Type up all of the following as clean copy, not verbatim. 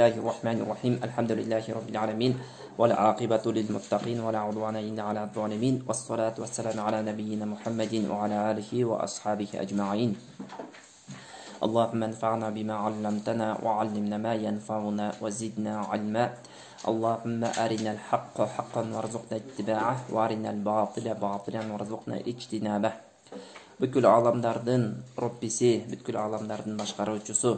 الله الرحمن الرحيم الحمد لله رب العالمين والعاقبة للمتقين ولا عدوان إلا على الظالمين والصلاة والسلام على نبينا محمد وعلى آله وأصحابه أجمعين اللهم انفعنا بما علمتنا وعلمنا ما ينفعنا وزدنا علما اللهم أرنا الحق حقا وارزقنا اتباعه وأرنا الباطل باطلا وارزقنا اجتنابه. Бүткүл аламдардын Роббиси, бүткүл аламдардын башкаруучусу,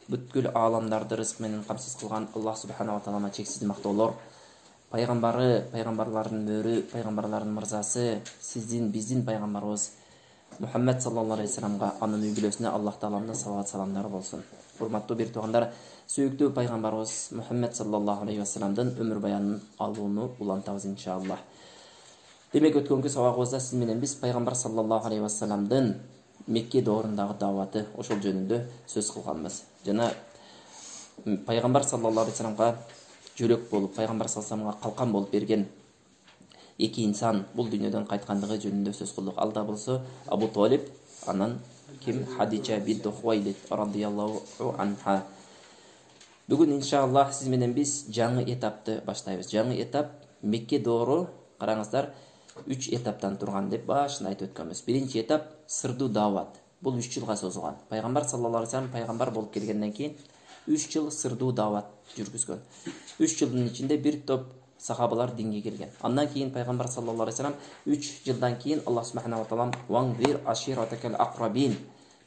бүткүл аламдарды рызык менен камсыз кылган Аллах субханала тааламга чексиз мактоолор. Пайгамбары, пайгамбарлардын мөрү, пайгамбарлардын мырзасы, сиздин, биздин пайгамбарыбыз Мухаммед саллаллаху алейхи саламга, анын үй бүлөсүнө Аллах тааламдын салават саламдары болсун. Урматтуу бир туугандар, сүйүктүү пайгамбарыбыз Мухаммед саллаллаху алейхи вассаламдын өмүр баянын алууну улантабыз иншаллах. Демек өткөнкү сабагыбызда сиз менен биз пайгамбар саллаллаху алейхи вассаламдын Мекке доорундагы дааваты ошол жөнүндө сөз кылганбыз. Жана пайгамбар саллаллаху алейхи вассаламга жөрөк болуп, пайгамбар саллаллаху алейхи вассаламга калкан болуп берген эки инсан бул дүйнөдөн кайткандыгы жөнүндө сөз кылдык. Алда болсо Абу Талиб, анан ким Хадича бинт Хувайлид радияллаху анха. Бүгүн иншаллах сиз менен биз жаңы этапты баштайбыз. Жаңы этап Мекке доору, караңыздар, 3 этаптан турган деп башында айтып өткөнбүз. Биринчи этап сырдуу даават. Бул 3 жылга созулган. Пайгамбар саллаллаху алейхи вассалам пайгамбар болуп келгенден кийин 3 жыл сырдуу даават жүргүзгөн. 3 жылдын ичинде бир топ сахабалар динге келген. Андан кийин пайгамбар саллаллаху алейхи вассалам 3 жылдан кийин Аллах субханала таалам ваңбир аширатакал акрабин,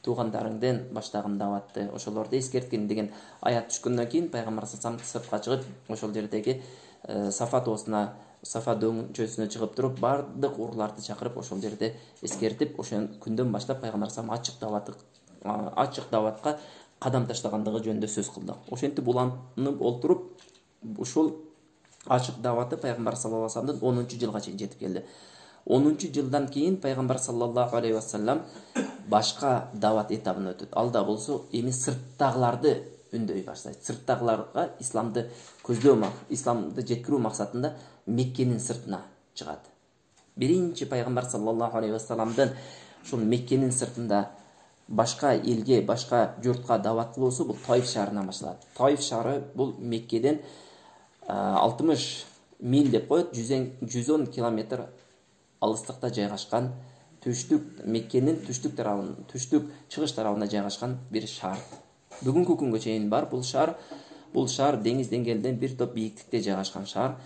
туугандарыңдын баштаган дааватты ошолорду эскерткин деген аят түшкөндөн кийин пайгамбар саллаллаху алейхи вассалам сыртка чыгып, ошол жердеги Сафа тоосуна, Сафа дөңчөсүнө чыгып туруп, бардык урларды чакырып, ошол жерде эскертип, ошол күндөн баштап пайгамбар саллаллаху ачык дааватка кадам таштагандыгы жөнүндө сөз кылдык. Ошентип уланып олтуруп, ушул ачык дааваты пайгамбар саллаллаху алейхи вассаламдын 10-жылга чейин жетип келди. 10-жылдан кийин пайгамбар саллаллаху алейхи вассалам башка даават этабына өтөт. Алда болсо эми сырттагыларды үндөй баштайт. Сырттагыларга исламды көздөө, исламды жеткирүү максатында Меккенин сыртына чыгат. Биринчи пайгамбар саллаллаху алейхи вассаламдын ушул Меккенин сыртында башка элге, башка журтка даават кылуусу бул Таиф шаарынан башталат. Таиф шаары бул Меккеден 60 миль деп коет, 110 километр алыстыкта жайгашкан, түштүк Меккенин түштүк тарабын, түштүк чыгыш тарабына жайгашкан бир шаар. Бүгүнкү күнгө чейин бар бул шаар. Бул шаар деңиз деңгээлинен бир топ бийиктикте жайгашкан шаар.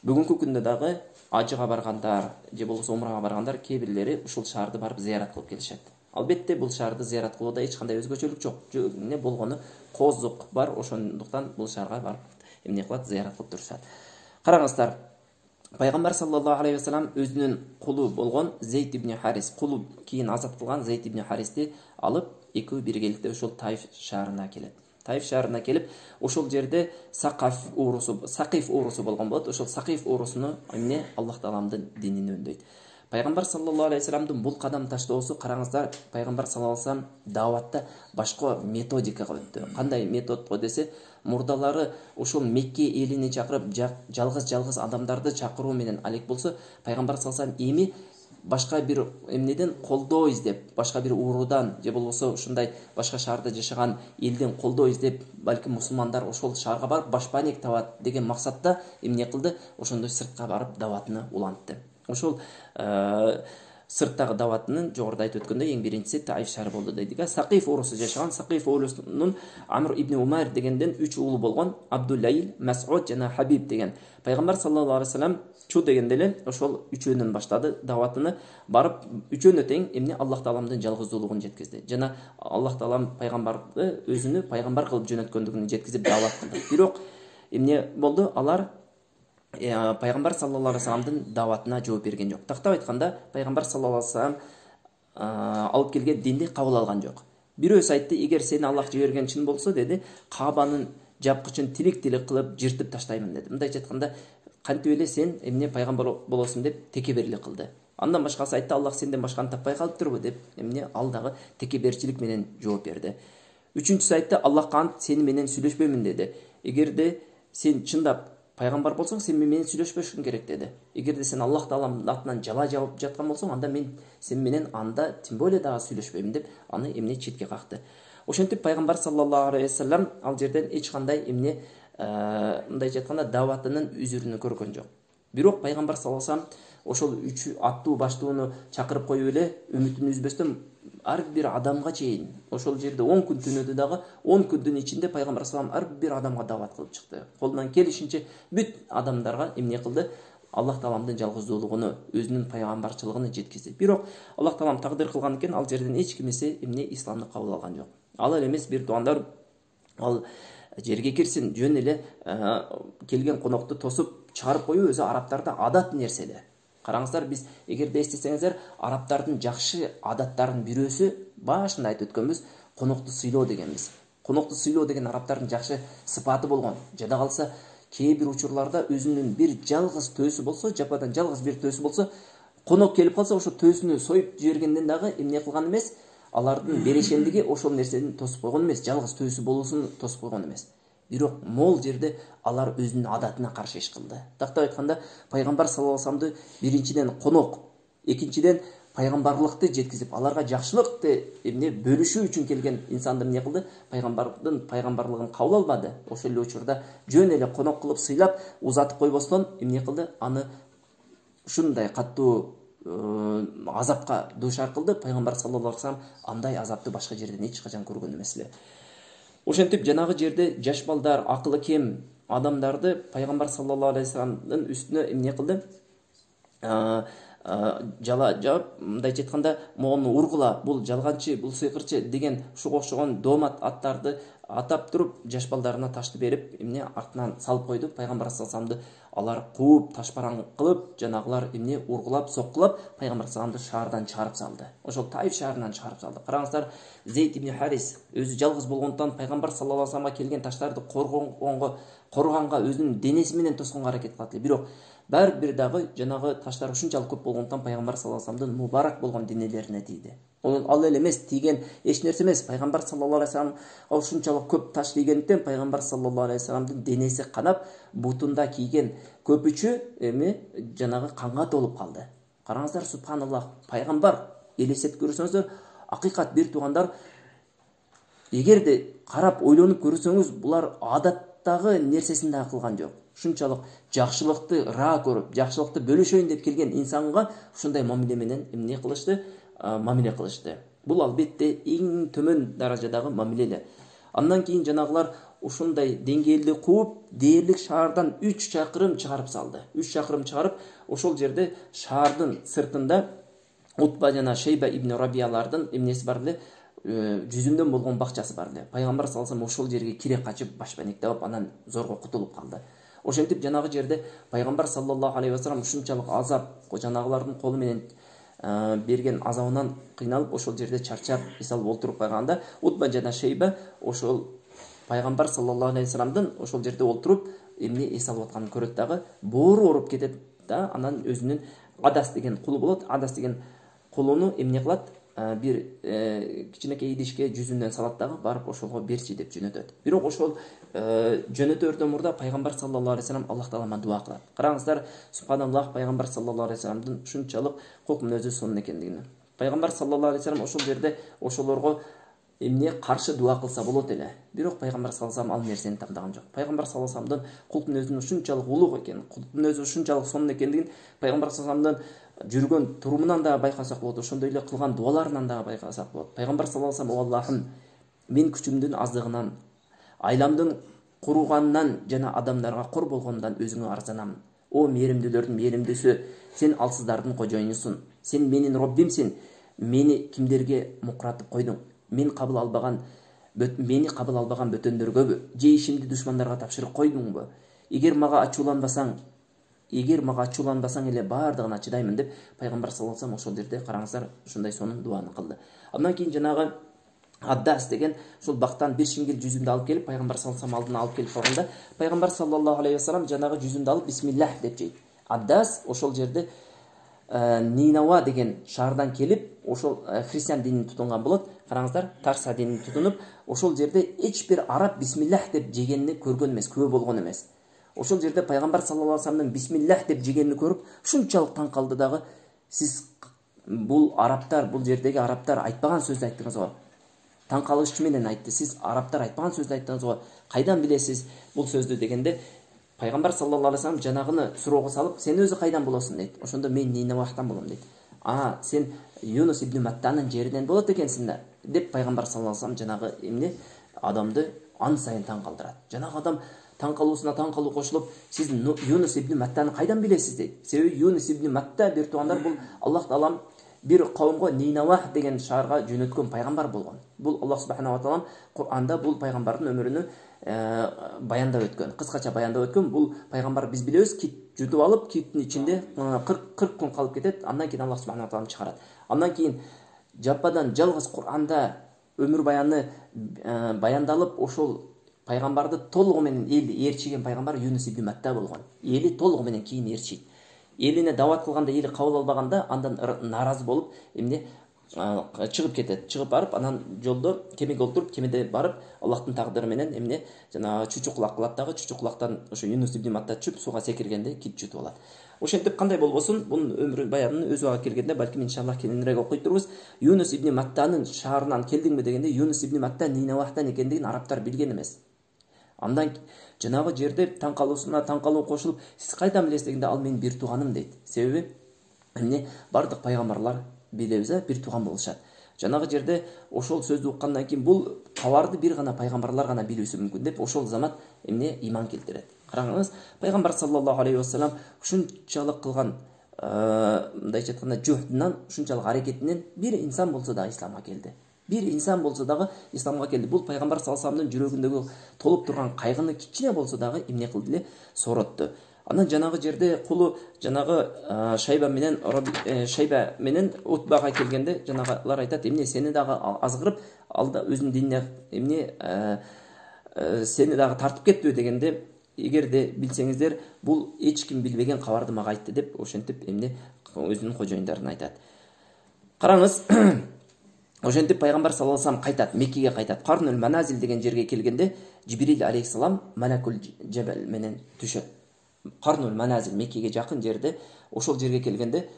Бүгүнкү күндө дагы ажыга баргандар, же болбосо умрага баргандар кээ-бирлери ушул шаарды барып зыярат кылып келишет. Албетте бул шаарды зыярат кылууда эч кандай өзгөчөлүк жок. Эмне болгону коздук бар, ошондуктан бул шаарга барып эмне кылат, зыярат кылып турушат. Караңыздар, пайгамбар саллаллаху алейхи вассалам өзүнүн кулу болгон Зейд ибн Харис, кулу кийин азат кылган Зейд ибн Харисти алып, экөө биргеликте ошол Таиф шаарына келет. Таиф шаарына келип, ошол жерде Сакиф урусу болгон болот. Ошол Сакиф урусуну эмне Аллах тааламдын динин өндөйт. Пайгамбар саллаллаху алейхи вассаламдын бул кадам таштоосу, караңыздар, пайгамбар саллаллаху алейхи вассалам дааватта башка методикага өттү. Кандай методго десе, мурдалары ошол Мекке элини чакырып, жалгыз адамдарды чакыруу менен алек болсо, пайгамбар саллаллаху алейхи вассалам эми башка бир эмнеден колдоо издеп, башка бир уруудан, же болбосо ушундай башка шаарда жашаган элден колдоо издеп, балким мусулмандар ошол шаарга барып башпаник табат деген максатта эмне кылды? Ошондой сыртка барып дааватыны улантты. Ошол сырттагы дааватынын жогоруда айтып өткөндөй эң биринчиси Таиф шаары болду дейдик. Сакиф урусу жашаган, Сакиф урусунун Амр ибн Умайр дегенден 3 уулу болгон Абдуллаил, Мас'уд жана Хабиб деген. Пайгамбар саллаллаху алейхи вассалам чу дегенде эле ошол үчөөнөн баштады дааватыны, барып үчөөнө тең эмне Аллах тааламдын жалгыздуулугун жеткизди. Жана Аллах таалам пайгамбарды өзүнү пайгамбар кылып жөнөткөндүгүн жеткизип даават кылды. Бирок эмне болду? Алар пайгамбар саллаллаху алейхи вассаламдын дааватына жооп берген жок. Тактап айтканда, пайгамбар саллаллаху алейхи вассалам алып келген динди кабыл алган жок. Бирөөсү айтты, эгер сени Аллах жиберген чын болсо, деди, Каабанын жапкычын тилик-тилик кылып жыртып таштаймын деди. Мындайча айтканда, кантип эле сен эмне пайгамбар болосуң деп текеберлик кылды. Андан башкасы айтты, Аллах сенден башканы таппай калыптырбы деп эмне ал дагы текеберчилик менен жооп берди. Үчүнчүсү айтты, Аллахка ант сени менен сүйлөшпөймүн деди. Эгерде сен чындап пайгамбар болсоң, сен менен сүйлөшпөшүң керек деди. Эгерде сен Аллах тааламдын атынан жала жаап жаткан болсоң, анда мен сен менен анда тим более дагы сүйлөшпөймүн деп аны эмне четке какты. Ошентип пайгамбар саллаллаху алейхи вассалам ал жерден эч кандай эмне мындайча айтканда даватынын үзүрүнө көргөн жок. Бирок пайгамбар саллаллаху алейхи вассалам ошол 3 аттуу баштууну чакырып коюп эле үмүтүн үзбөстөн ар бир адамга чейин ошол жерде 10 күн түнөдү дагы 10 күндүн ичинде пайгамбар саллаллаху алейхи вассалам ар бир адамга дават кылып чыкты. Колунан келишинче бүт адамдарга эмне кылды? Аллах Тааламдын жалгыздуулугуну, өзүнүн пайгамбарчылыгын жеткизди. Бирок Аллах Таалам тагдыр кылган экен, ал жерден эч кимесе эмне исламды кабыл алган жок. Ал эле эмес бир туугандар ал жерге кирсин, жөн эле келген конокту тосуп чыгарып коюу өзү арабтарда адат нерсе эле. Караңыздар, биз эгерде эстесеңиздер, арабтардын жакшы адаттарынын бирөөсү башында айтып өткөнбүз, конокту сыйлоо дегенбиз. Конокту сыйлоо деген арабтардын жакшы сыпаты болгон. Жада калса кээ бир учурларда өзүнүн бир жалгыз төөсү болсо, жападан жалгыз бир төөсү болсо, конок келип калса, ошо төөсүнү союп жибергенден дагы эмне кылган эмес, алардын берешендиги ошол нерсени тосуп койгон эмес, жалгыз төөсү болуусун тосуп койгон эмес. Бирок мол жерде алар өзүнүн адатына каршы иш кылды. Тактап айтканда, пайгамбар саллаллаху алейхи вассаламды биринчиден конок, экинчиден пайгамбарлыкты жеткизип, аларга жакшылыкты эмне бөлүшүү үчүн келген инсанды эмне кылды? Пайгамбардын пайгамбарлыгын кабыл албады. Ошол эле учурда жөн эле конок кылып сыйлап, узатып койбостон эмне кылды? Аны ушундай каттуу азапка дуушар кылды. Пайгамбар саллаллаху алейхи вассалам андай азапты башка жерден эч качан көргөн эмес эле. Ошентип жанагы жерде жаш балдар, акылы кем адамдарды пайгамбар саллаллаху алейхи вассаламдын үстүнө эмне кылды? Жала жаап, мындайча айтканда, могуну ургула, бул жалганчы, бул сыйкырчы деген ушуга окшогон доомат аттарды атап туруп, жаш балдарына ташты берип, эмне артынан салып койду. Пайгамбар саллаллаху алейхи вассаламды алар кууп, ташпараң кылып, жанагылар эмне ургулап, соккулап, пайгамбар саллаллаху алейхи вассаламды шаардан чыгарып салды. Ошол Таиф шаарынан чыгарып салды. Караңыздар, Зейд ибн Харис өзү жалгыз болгондон пайгамбар саллаллаху алейхи вассаламга келген таштарды корганга өзүнүн денеси менен тосконго аракет кылат эле. Бирок бир дагы жанагы таштар ушунчалык көп болгондон пайгамбар саллаллаху алейхи вассаламдын мубарак болгон денелерине тийди. Ал эле эмес, тийген эч нерсе эмес. Пайгамбар саллаллаху алейхи вассаламга ушунчалык көп таш тийгенден пайгамбар саллаллаху алейхи вассаламдын денеси канап, бутунда кийген көпүчү эми жанагы канга толуп калды. Караңыздар, субханаллах, пайгамбар элестетип көрсөңүздөр, акыйкат бир туугандар, эгерде карап ойлонуп көрсөңүз, булар адаттагы нерсесин да кылган жок. Ушунчалык жакшылыкты ра көрүп, жакшылыкты бөлүшөйүн деп келген инсанга ушундай мамиле менен эмне кылышты? Мамиле кылышты. Бул албетте эң төмөн даражадагы мамиле эле. Андан кийин жанагылар ушундай деңгээлди кууп, дээрлик шаардан 3 чакырым чыгарып салды. 3 чакырым чыгарып, ошол жерде шаардын сыртында Утба жана Шейба ибн Рабиялардын эмнеси бар эле, жүзүндөн болгон бакчасы бар эле. Пайгамбар саллаллаху алейхи вассалам ошол жерге кире качып, башбанекте алып, анан зорго кутулуп калды. Ошентип жанагы жерде пайгамбар саллаллаху алейхи вассалам ушунчалык азап, жанагылардын колу менен берген азабынан кыйналып, ошол жерде чарчап, эсалып олтуруп калганда, Утба жана Шейба ошол пайгамбар саллаллаху алейхи вассаламдын ошол жерде олтуруп эмне эсалып атканын көрөт дагы, боору ооруп кетет да, анан өзүнүн Адас деген кулу болот. Адас деген кулуну эмне кылат? Бир кичинекей идишке жүзүндөн салат дагы, барып ошолго берчи деп жөнөтөт. Бирок ошол жөнөтөрдөн мурда пайгамбар саллаллаху алейхи вассалам Аллах Таалама дуа кылат. Караңыздар, субханаллах, пайгамбар саллаллаху алейхи вассаламдын ушунчалык кулк мүнөзү сонун экендигин. Пайгамбар саллаллаху алейхи вассалам ошол жерде ошолорго эмне каршы дуа кылса болот эле. Бирок пайгамбар саллаллаху алейхи вассалам ал нерсени тандаган жок. Пайгамбар саллаллаху алейхи вассаламдын кулк мүнөзүнүн ушунчалык улук экенин, кулк мүнөзү ушунчалык сонун экендигин пайгамбар саллаллаху алейхи вассаламдын жүргөн турумунан да байкасак болот, ошондой эле кылган дуаларынан да байкасак болот. Пайгамбар саллаллаху алейхи вассалам: "О Аллахым, мен күчүмдүн аздыгынан, айламдын куруганынан жана адамдарга кор болгондон өзүңө арзанамын. О мээримдүүлөрдүн мээримдүүсү, сен алсыздардын кожоюнусуң. Сен менин Роббимсиң. Мени кимдерге мукратып койдуң? Мени кабыл албаган бөтөндөргөбү, же ишимди душмандарга тапшырып койдуңбу? Эгер мага ачууланбасаң эле бардыгына чыдаймын" деп пайгамбар саллаллаху алейхи вассалам ошол жерде, караңыздар, ушундай сонун дуаны кылды. Андан кийин жанагы Аддас деген ушул бактан бир шиңгил жүзүндү алып келип, пайгамбар саллаллаху алейхи вассалам алдына алып келип калганда, пайгамбар саллаллаху алейхи вассалам жанагы жүзүндү алып бисмиллах деп жейт. Аддас ошол жерде Нинава деген шаардан келип, ошол христиан динин тутунган болот. Караңыздар, Тарса динин тутунуп, ошол жерде эч бир араб бисмиллах деп жегенни көргөн эмес, күбө болгон эмес. Ошол жерде пайгамбар саллаллаху алейхи вассаламдын бисмиллах деп жегенни көрүп, ушунчалык таң калды дагы: "Сиз бул арабтар, бул жердеги арабтар айтпаган сөздү айттыңыз го. таң калыш менен айтты. Сиз арабтар айтпаган сөздү айттыңыз го. Кайдан билесиз бул сөздү дегенде пайгамбар саллаллаху алейхи вассалам жанагыны суроого салып, сен өзү кайдан болосуң дейт. Ошондо мен Ниневахтан болом дейт. Сен Юнус ибн Маттанын жеринен болот экенсиң да деп пайгамбар саллаллаху алейхи вассалам жанагы эмне адамды ан сайын таң калтырат. Жанагы адам таң калуусуна таң калуу кошулуп, сиз Юнус ибн Маттаны кайдан билесиз дейт. Себеби Юнус ибн Матта бир туугандар бул Аллах таалам бир кавымга Ниневах деген шаарга жөнөткөн пайгамбар болгон. Бул Аллах субханаху ва таалам Кур'анда бул пайгамбардын өмүрүнү баяндап өткөн, кыскача баяндап өткөн. Бул пайгамбар биз билебиз, кит жутуп алып, киттин ичинде 40 күн калып кетет. Андан кийин Аллах субханаху ва таалам чыгарат. Андан кийин жападан жалгыз Кур'анда өмүр баяны баяндалып, ошол пайгамбарды толугу менен элди ээрчиген пайгамбар Юнус ибн Матта болгон. Эли толугу менен кийин ээрчийт. Элине дават кылганда эли кабыл албаганда андан наразы болуп, эмне чыгып кетет. Чыгып барып, анан жолдо кемеге отуруп, кемеде барып, Аллахтын тагдыры менен эмне жана чучукулак кылат дагы, чучукулактан ошо Юнус ибн Матта түшүп, суга секиргенде кит жутуп алат. Ошентип кандай болбосун, бунун өмүр баянын өз убагы келгенде балким иншаллах кененирээк окуй турбуз. Юнус ибн Маттанын шаарынан келдиңби дегенде, Юнус ибн Матта Ниневахтан экендигин арабтар билген эмес. Андан жанагы жерде таң калуусуна таң калуу кошулуп, сиз кайдан билесиз дегенде, ал менин бир тууганым дейт. Себеби эмне бардык пайгамбарлар билебиз, бир тууган болушат. Жанагы жерде ошол сөздү уккандан кийин бул кабарды бир гана пайгамбарлар гана билүүсү мүмкүн деп ошол замат эмне иман келтирет. Караңыз, пайгамбар саллаллаху алейхи вассалам ушунчалык кылган мындайча айтканда жухдунан, ушунчалык аракетинен бир инсан болсо да исламга келди. Бир инсан болсо дагы исламга келди. Бул пайгамбар саллаллаху алейхи вассаламдын жүрөгүндөгү толуп турган кайгыны кичине болсо дагы эмне кылды эле, соротту. Анан жанагы жерде кулу жанагы Шайба менен Утбага келгенде жанагылар айтат, эмне сени дагы азгырып, алда өзүнүн динине эмне сени дагы тартып кеттиби дегенде, эгерде билсеңиздер, бул эч ким билбеген кабарды мага айтты деп ошентип эмне өзүнүн кожоюндарына айтат. Караңыз, ошентип пайгамбар саллаллаху алейхи вассалам кайтат, Меккеге кайтат. Карнул Маназил деген жерге келгенде Жибрил алейхиссалам Малакул Жабал менен түшөт. Карнул Маназил Меккеге жакын жерде, ошол жерге келгенде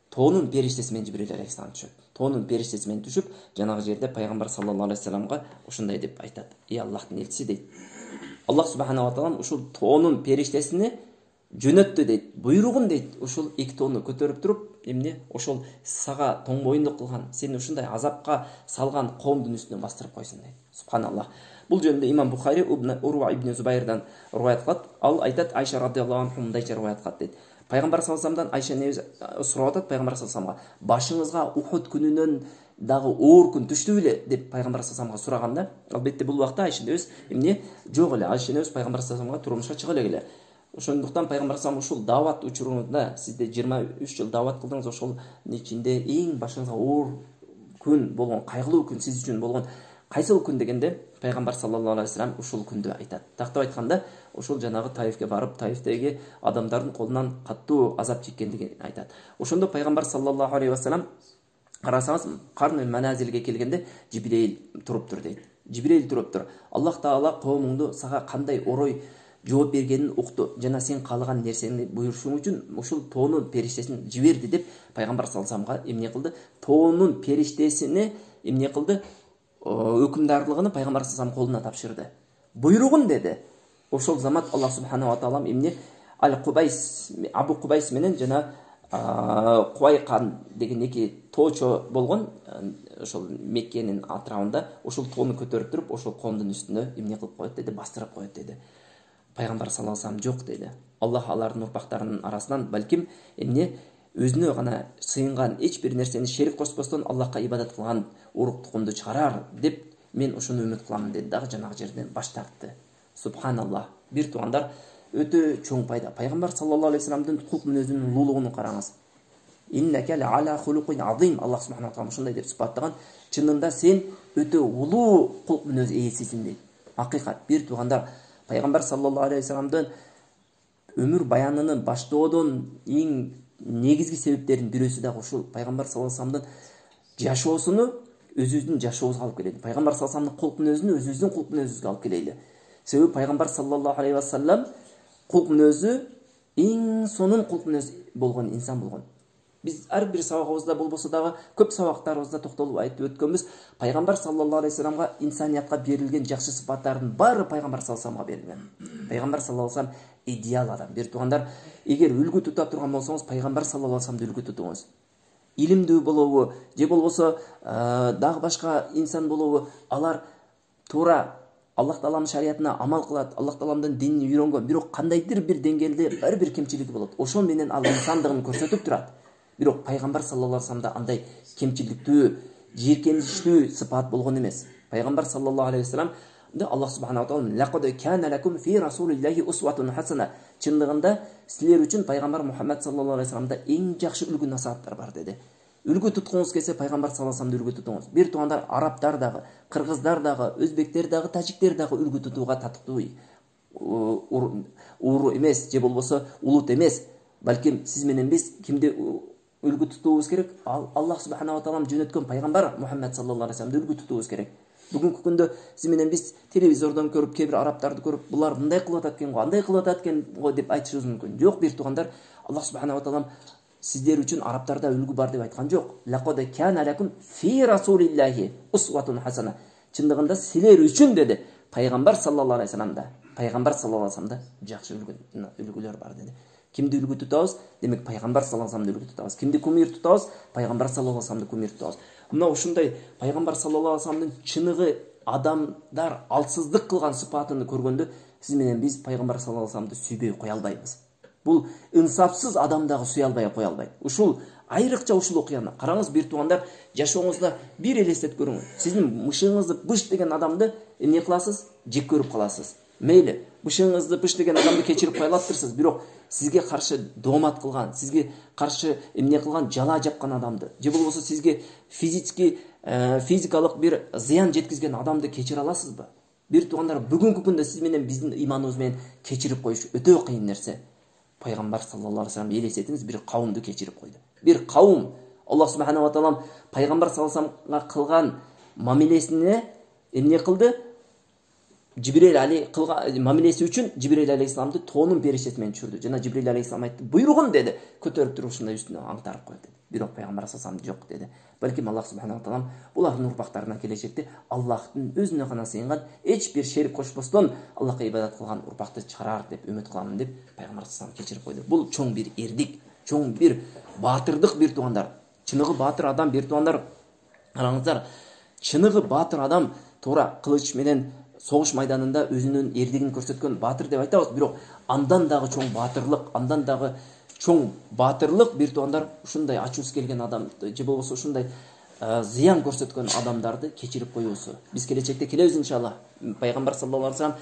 тоонун периштеси менен Жибрил алейхиссалам түшөт. Тоонун периштеси менен түшүп, жанагы жерде пайгамбар саллаллаху алейхи вассаламга ушундай деп айтат: "Ey Аллахтын элчиси" дейт. Аллах субханаху ва таалам ушул тоонун периштесини жөнөттү дейт. Буйругун дейт, ушул эки тоону көтөрүп туруп, эмне ошол сага тоң боюндук кылган, сени ушундай азапка салган коомдун үстүнө бастырып койсун дейт. Субханаллах. Бул жөнүндө имам Бухари Урва ибн Зубайрдан риваят кылат. Ал айтат, Айша радhiyallahu анха мындайча риваят кылат дейт. Пайгамбар саллаллаху алейхи вассаламдан Айша небиз сурап атат, пайгамбар саллаллаху алейхи вассаламга: "Башыңызга Ухуд күнүнөн дагы оор күн түштү беле?" деп пайгамбар саллаллаху алейхи вассаламга сураганда, албетте бул убакта Айша небиз эмне жок эле. Айша небиз пайгамбар саллаллаху алейхи вассаламга турмушка чыга эле. Ошондуктан пайгамбар саллаллаху алейхи вассалам ушул дават учурунда, сизде 23 жыл дават кылдыңыз, ошол ичинде эң башыңызга оор күн болгон, кайгылуу күн сиз үчүн болгон кайсыл күн дегенде, пайгамбар саллаллаху алейхи вассалам ушул күндү айтат. Тактап айтканда, ошол жанагы Таифке барып, Таифтеги адамдардын колунан каттуу азап чеккендигин айтат. Ошондо пайгамбар саллаллаху алейхи вассалам карасаңыз, Карнул Маназилге келгенде Жибрил туруптур дейт. Жибрил туруптур. Аллах таала коомуңду сага кандай орой жооп бергенин укту жана сен каалаган нерсени буйрушуң үчүн ушул тоонун периштесин жиберди деп пайгамбар саллаллаху алейхи вассаламга эмне кылды? Тоонун периштесини эмне кылды? Өкүмдарлыгын пайгамбар саллаллаху алейхи вассалам колуна тапшырды. Буйругун деди. Ошол замат Аллах субханаху ва таалам эмне Ал-Кубайс, Абу Кубайс менен жана Куайкан деген эки тоочо болгон, ошол Меккенин атрабында ошол тоону көтөрүп туруп, ошол коомдун үстүнө эмне кылып коет деди, бастырып коет деди. Пайгамбар саллаллаху алейхи вассалам жок деди. Аллах алардын урпактарынын арасынан балким эмне өзүнө гана сыйынган эч бир нерсени шерик кошпостон Аллахка ибадат кылган урук тукумду чыгарар деп мен ошону үмүт кылам деди дагы жанагы жерден баш тартты. Субханаллах. Бир туугандар, өтө чоң пайда. Пайгамбар саллаллаху алейхи вассаламдын кулк мүнөзүнүн улуулугун караңыз. Иннака ла ала хулукин азим. Аллах субханаху ва таала ушундай деп сыпаттаган. Чынында сен өтө улуу кулк мүнөз ээсисиң дейт. Акыйкат. Бир туугандар, пайгамбар саллаллаху алейхи вассаламдын өмүр баянынын баштоодон эң негизги себептердин бирөөсү дагы ушул пайгамбар саллаллаху алейхи вассаламдын жашоосуну өзүбүздүн жашообузга алып келет. Пайгамбар саллаллаху алейхи вассаламдын кулк мүнөзүн өзүбүздүн кулк мүнөзүбүзгө алып келели. Себеби пайгамбар саллаллаху алейхи вассалам кулк мүнөзү эң сонун кулк мүнөз болгон инсан болгон. Биз ар бир сабагыбызда болбосо дагы көп сабактарыбызда токтолуп айтып өткөнбүз. Пайгамбар саллаллаху алейхи вассаламга инсаниятка берилген жакшы сыпаттардын баары пайгамбар саллаллаху алейхи вассаламга берилген. Пайгамбар саллаллаху алейхи вассалам идеал адам. Бир туугандар, эгер үлгү тута турган болсоңуз, пайгамбар саллаллаху алейхи вассаламды үлгү тутуңуз. Илимдүү болобу, же болбосо дагы башка инсан болобу, алар туура Аллах Тааланын шариятына амал кылат, Аллах Тааланын динин үйрөнгөн, бирок кандайдыр бир деңгээлде бир бир кемчилиги болот. Ошол менен ал инсандыгын көрсөтүп турат. Бирок пайгамбар саллаллаху алейхи вассаламда андай кемчиликтүү, жийиркеничтүү сыпат болгон эмес. Пайгамбар саллаллаху алейхи вассалам Аллах субханаху ва таала лакад кана лакум фи расулиллахи усватун хасана. Чындыгында силер үчүн пайгамбар Мухаммад саллаллаху алейхи вассаламда эң жакшы үлгү насааттар бар деди. Үлгү туткуңуз келсе пайгамбар саллаллаху алейхи вассаламды үлгү тутуңуз. Бир туугандар, арабтар дагы, кыргыздар дагы, өзбектер дагы, тажиктер дагы үлгү тутууга татыктуу уру эмес, же болбосо улут эмес. Балким сиз менен биз кимди үлгү тутуубуз керек? Аллах субханаху ва таалам жөнөткөн пайгамбар Мухаммад саллаллаху алейхи вассаламды үлгү тутуубуз керек. Бүгүнкү күндө сиз менен биз телевизордон көрүп, кээ бир арабтарды көрүп, булар мындай кылып атат экен го, андай кылып атат экен го деп айтышыбыз мүмкүн. Жок, бир туугандар, Аллах субханаху ва таалам сиздер үчүн арабтарда үлгү бар деп айткан жок. Лакад кана лакум фи расулиллахи усватун хасана. Чындыгында силер үчүн деди пайгамбар саллаллаху алейхи вассаламда, пайгамбар саллаллаху алейхи вассаламда жакшы үлгүлөр бар деди. Кимди үлгү тутабыз? Демек пайгамбар саллаллаху алейхи вассаламды үлгү тутабыз. Кимди кумир тутабыз? Пайгамбар саллаллаху алейхи вассаламды кумир тутабыз. Мына ушундай пайгамбар саллаллаху алейхи вассаламдын чыныгы адамдар алсыздык кылган сыпатын көргөндө сиз менен биз пайгамбар саллаллаху алейхи вассаламды сүйбөй кое албайбыз. Бул инсапсыз адам дагы сүйө албай кое албайт. Ушул айрыкча ушул окуяны караңыз, бир туугандар, жашооңузда бир элестет көрүңүз. Сиздин мышыгыңызды быш деген адамды эмне кыласыз? Жек көрүп каласыз. Мейли, мышыгыңызды быш деген адамды кечирип кое алатырсыз, бирок сизге каршы доомат кылган, сизге каршы эмне кылган, жала жапкан адамды, же болбосо сизге физикалык бир зыян жеткизген адамды кечире аласызбы? Бир туугандар, бүгүнкү күндө сиз менен биздин иманыбыз менен кечирип коюш өтө кыйын нерсе. Пайгамбар саллаллаху алейхи вассалам элестетиңиз, бир кавымды кечирип койду. Бир кавым, Аллах субханаху ва таалам пайгамбар саллаллаху алейхи вассаламга кылган мамилесине эмне кылды? Жибрил кылган мамилеси үчүн Жибрил алейхиссаламды тоонун периштеси менен түшүрдү. Жана Жибрил алейхиссалам айтты: "Буйругун" деди. Көтөрүп туруп ушундай үстүнө аңтарып койду деди. Бирок пайгамбар саллаллаху алейхи вассалам жок деди. Балким Аллах субханаху ва таалам булардын урпактарына келечекте Аллахтын өзүнө гана сыйынган, эч бир шерик кошпостон Аллахка ибадат кылган урпакты чыгарар деп үмүт кыламын деп пайгамбар саллаллаху алейхи вассалам кечирип койду. Бул чоң бир эрдик, чоң бир баатырдык, бир туугандар. Чыныгы баатыр адам, бир туугандар. Караңыздар, чыныгы баатыр адам туура кылыч менен согуш майданында өзүнүн эрдигин көрсөткөн баатыр деп айтабыз. Бирок андан дагы чоң баатырлык, андан дагы чоң баатырлык, бир туугандар, ушундай ачуусу келген адамды, же болбосо ушундай зыян көрсөткөн адамдарды кечирип коюусу. Биз келечекте келебиз иншалла. Пайгамбар саллаллаху алейхи вассалам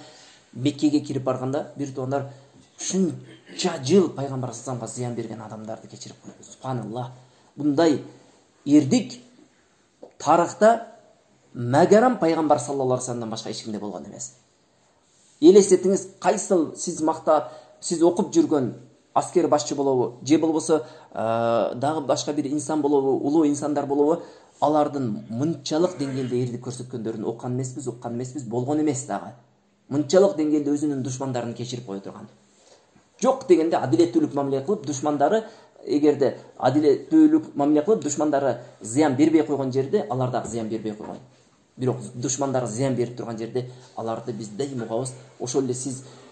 Меккеге кирип барганда, бир туугандар, ушунча жыл пайгамбар саллаллаху алейхи вассаламга зыян берген адамдарды кечирип койду. Субханаллах. Bunday эрдик тарыхта мәгарам пайгамбар саллаллаху алейхи вассаламдан башка эч кимде болгон эмес. Элестетиңиз, кайсыл сиз сиз окуп жүргөн аскер башчы болобу, же болбосо дагы башка бир инсан болобу, улуу инсандар болобу, алардын мынчалык деңгээлде эрдик көрсөткөндөрүн оккан эмеспиз, болгон эмес дагы. Мынчалык деңгээлде өзүнүн душмандарын кечирип кое турган. Жок дегенде адилеттүүлүк мамиле кылып, душмандары эгерде адилеттүүлүк мамиле кылып, душмандары зыян бербей койгон жерде алар дагы зыян бербей койгон. Бирок душмандары зыян берип турган жерде аларды биз дайым угабыз. Ошол эле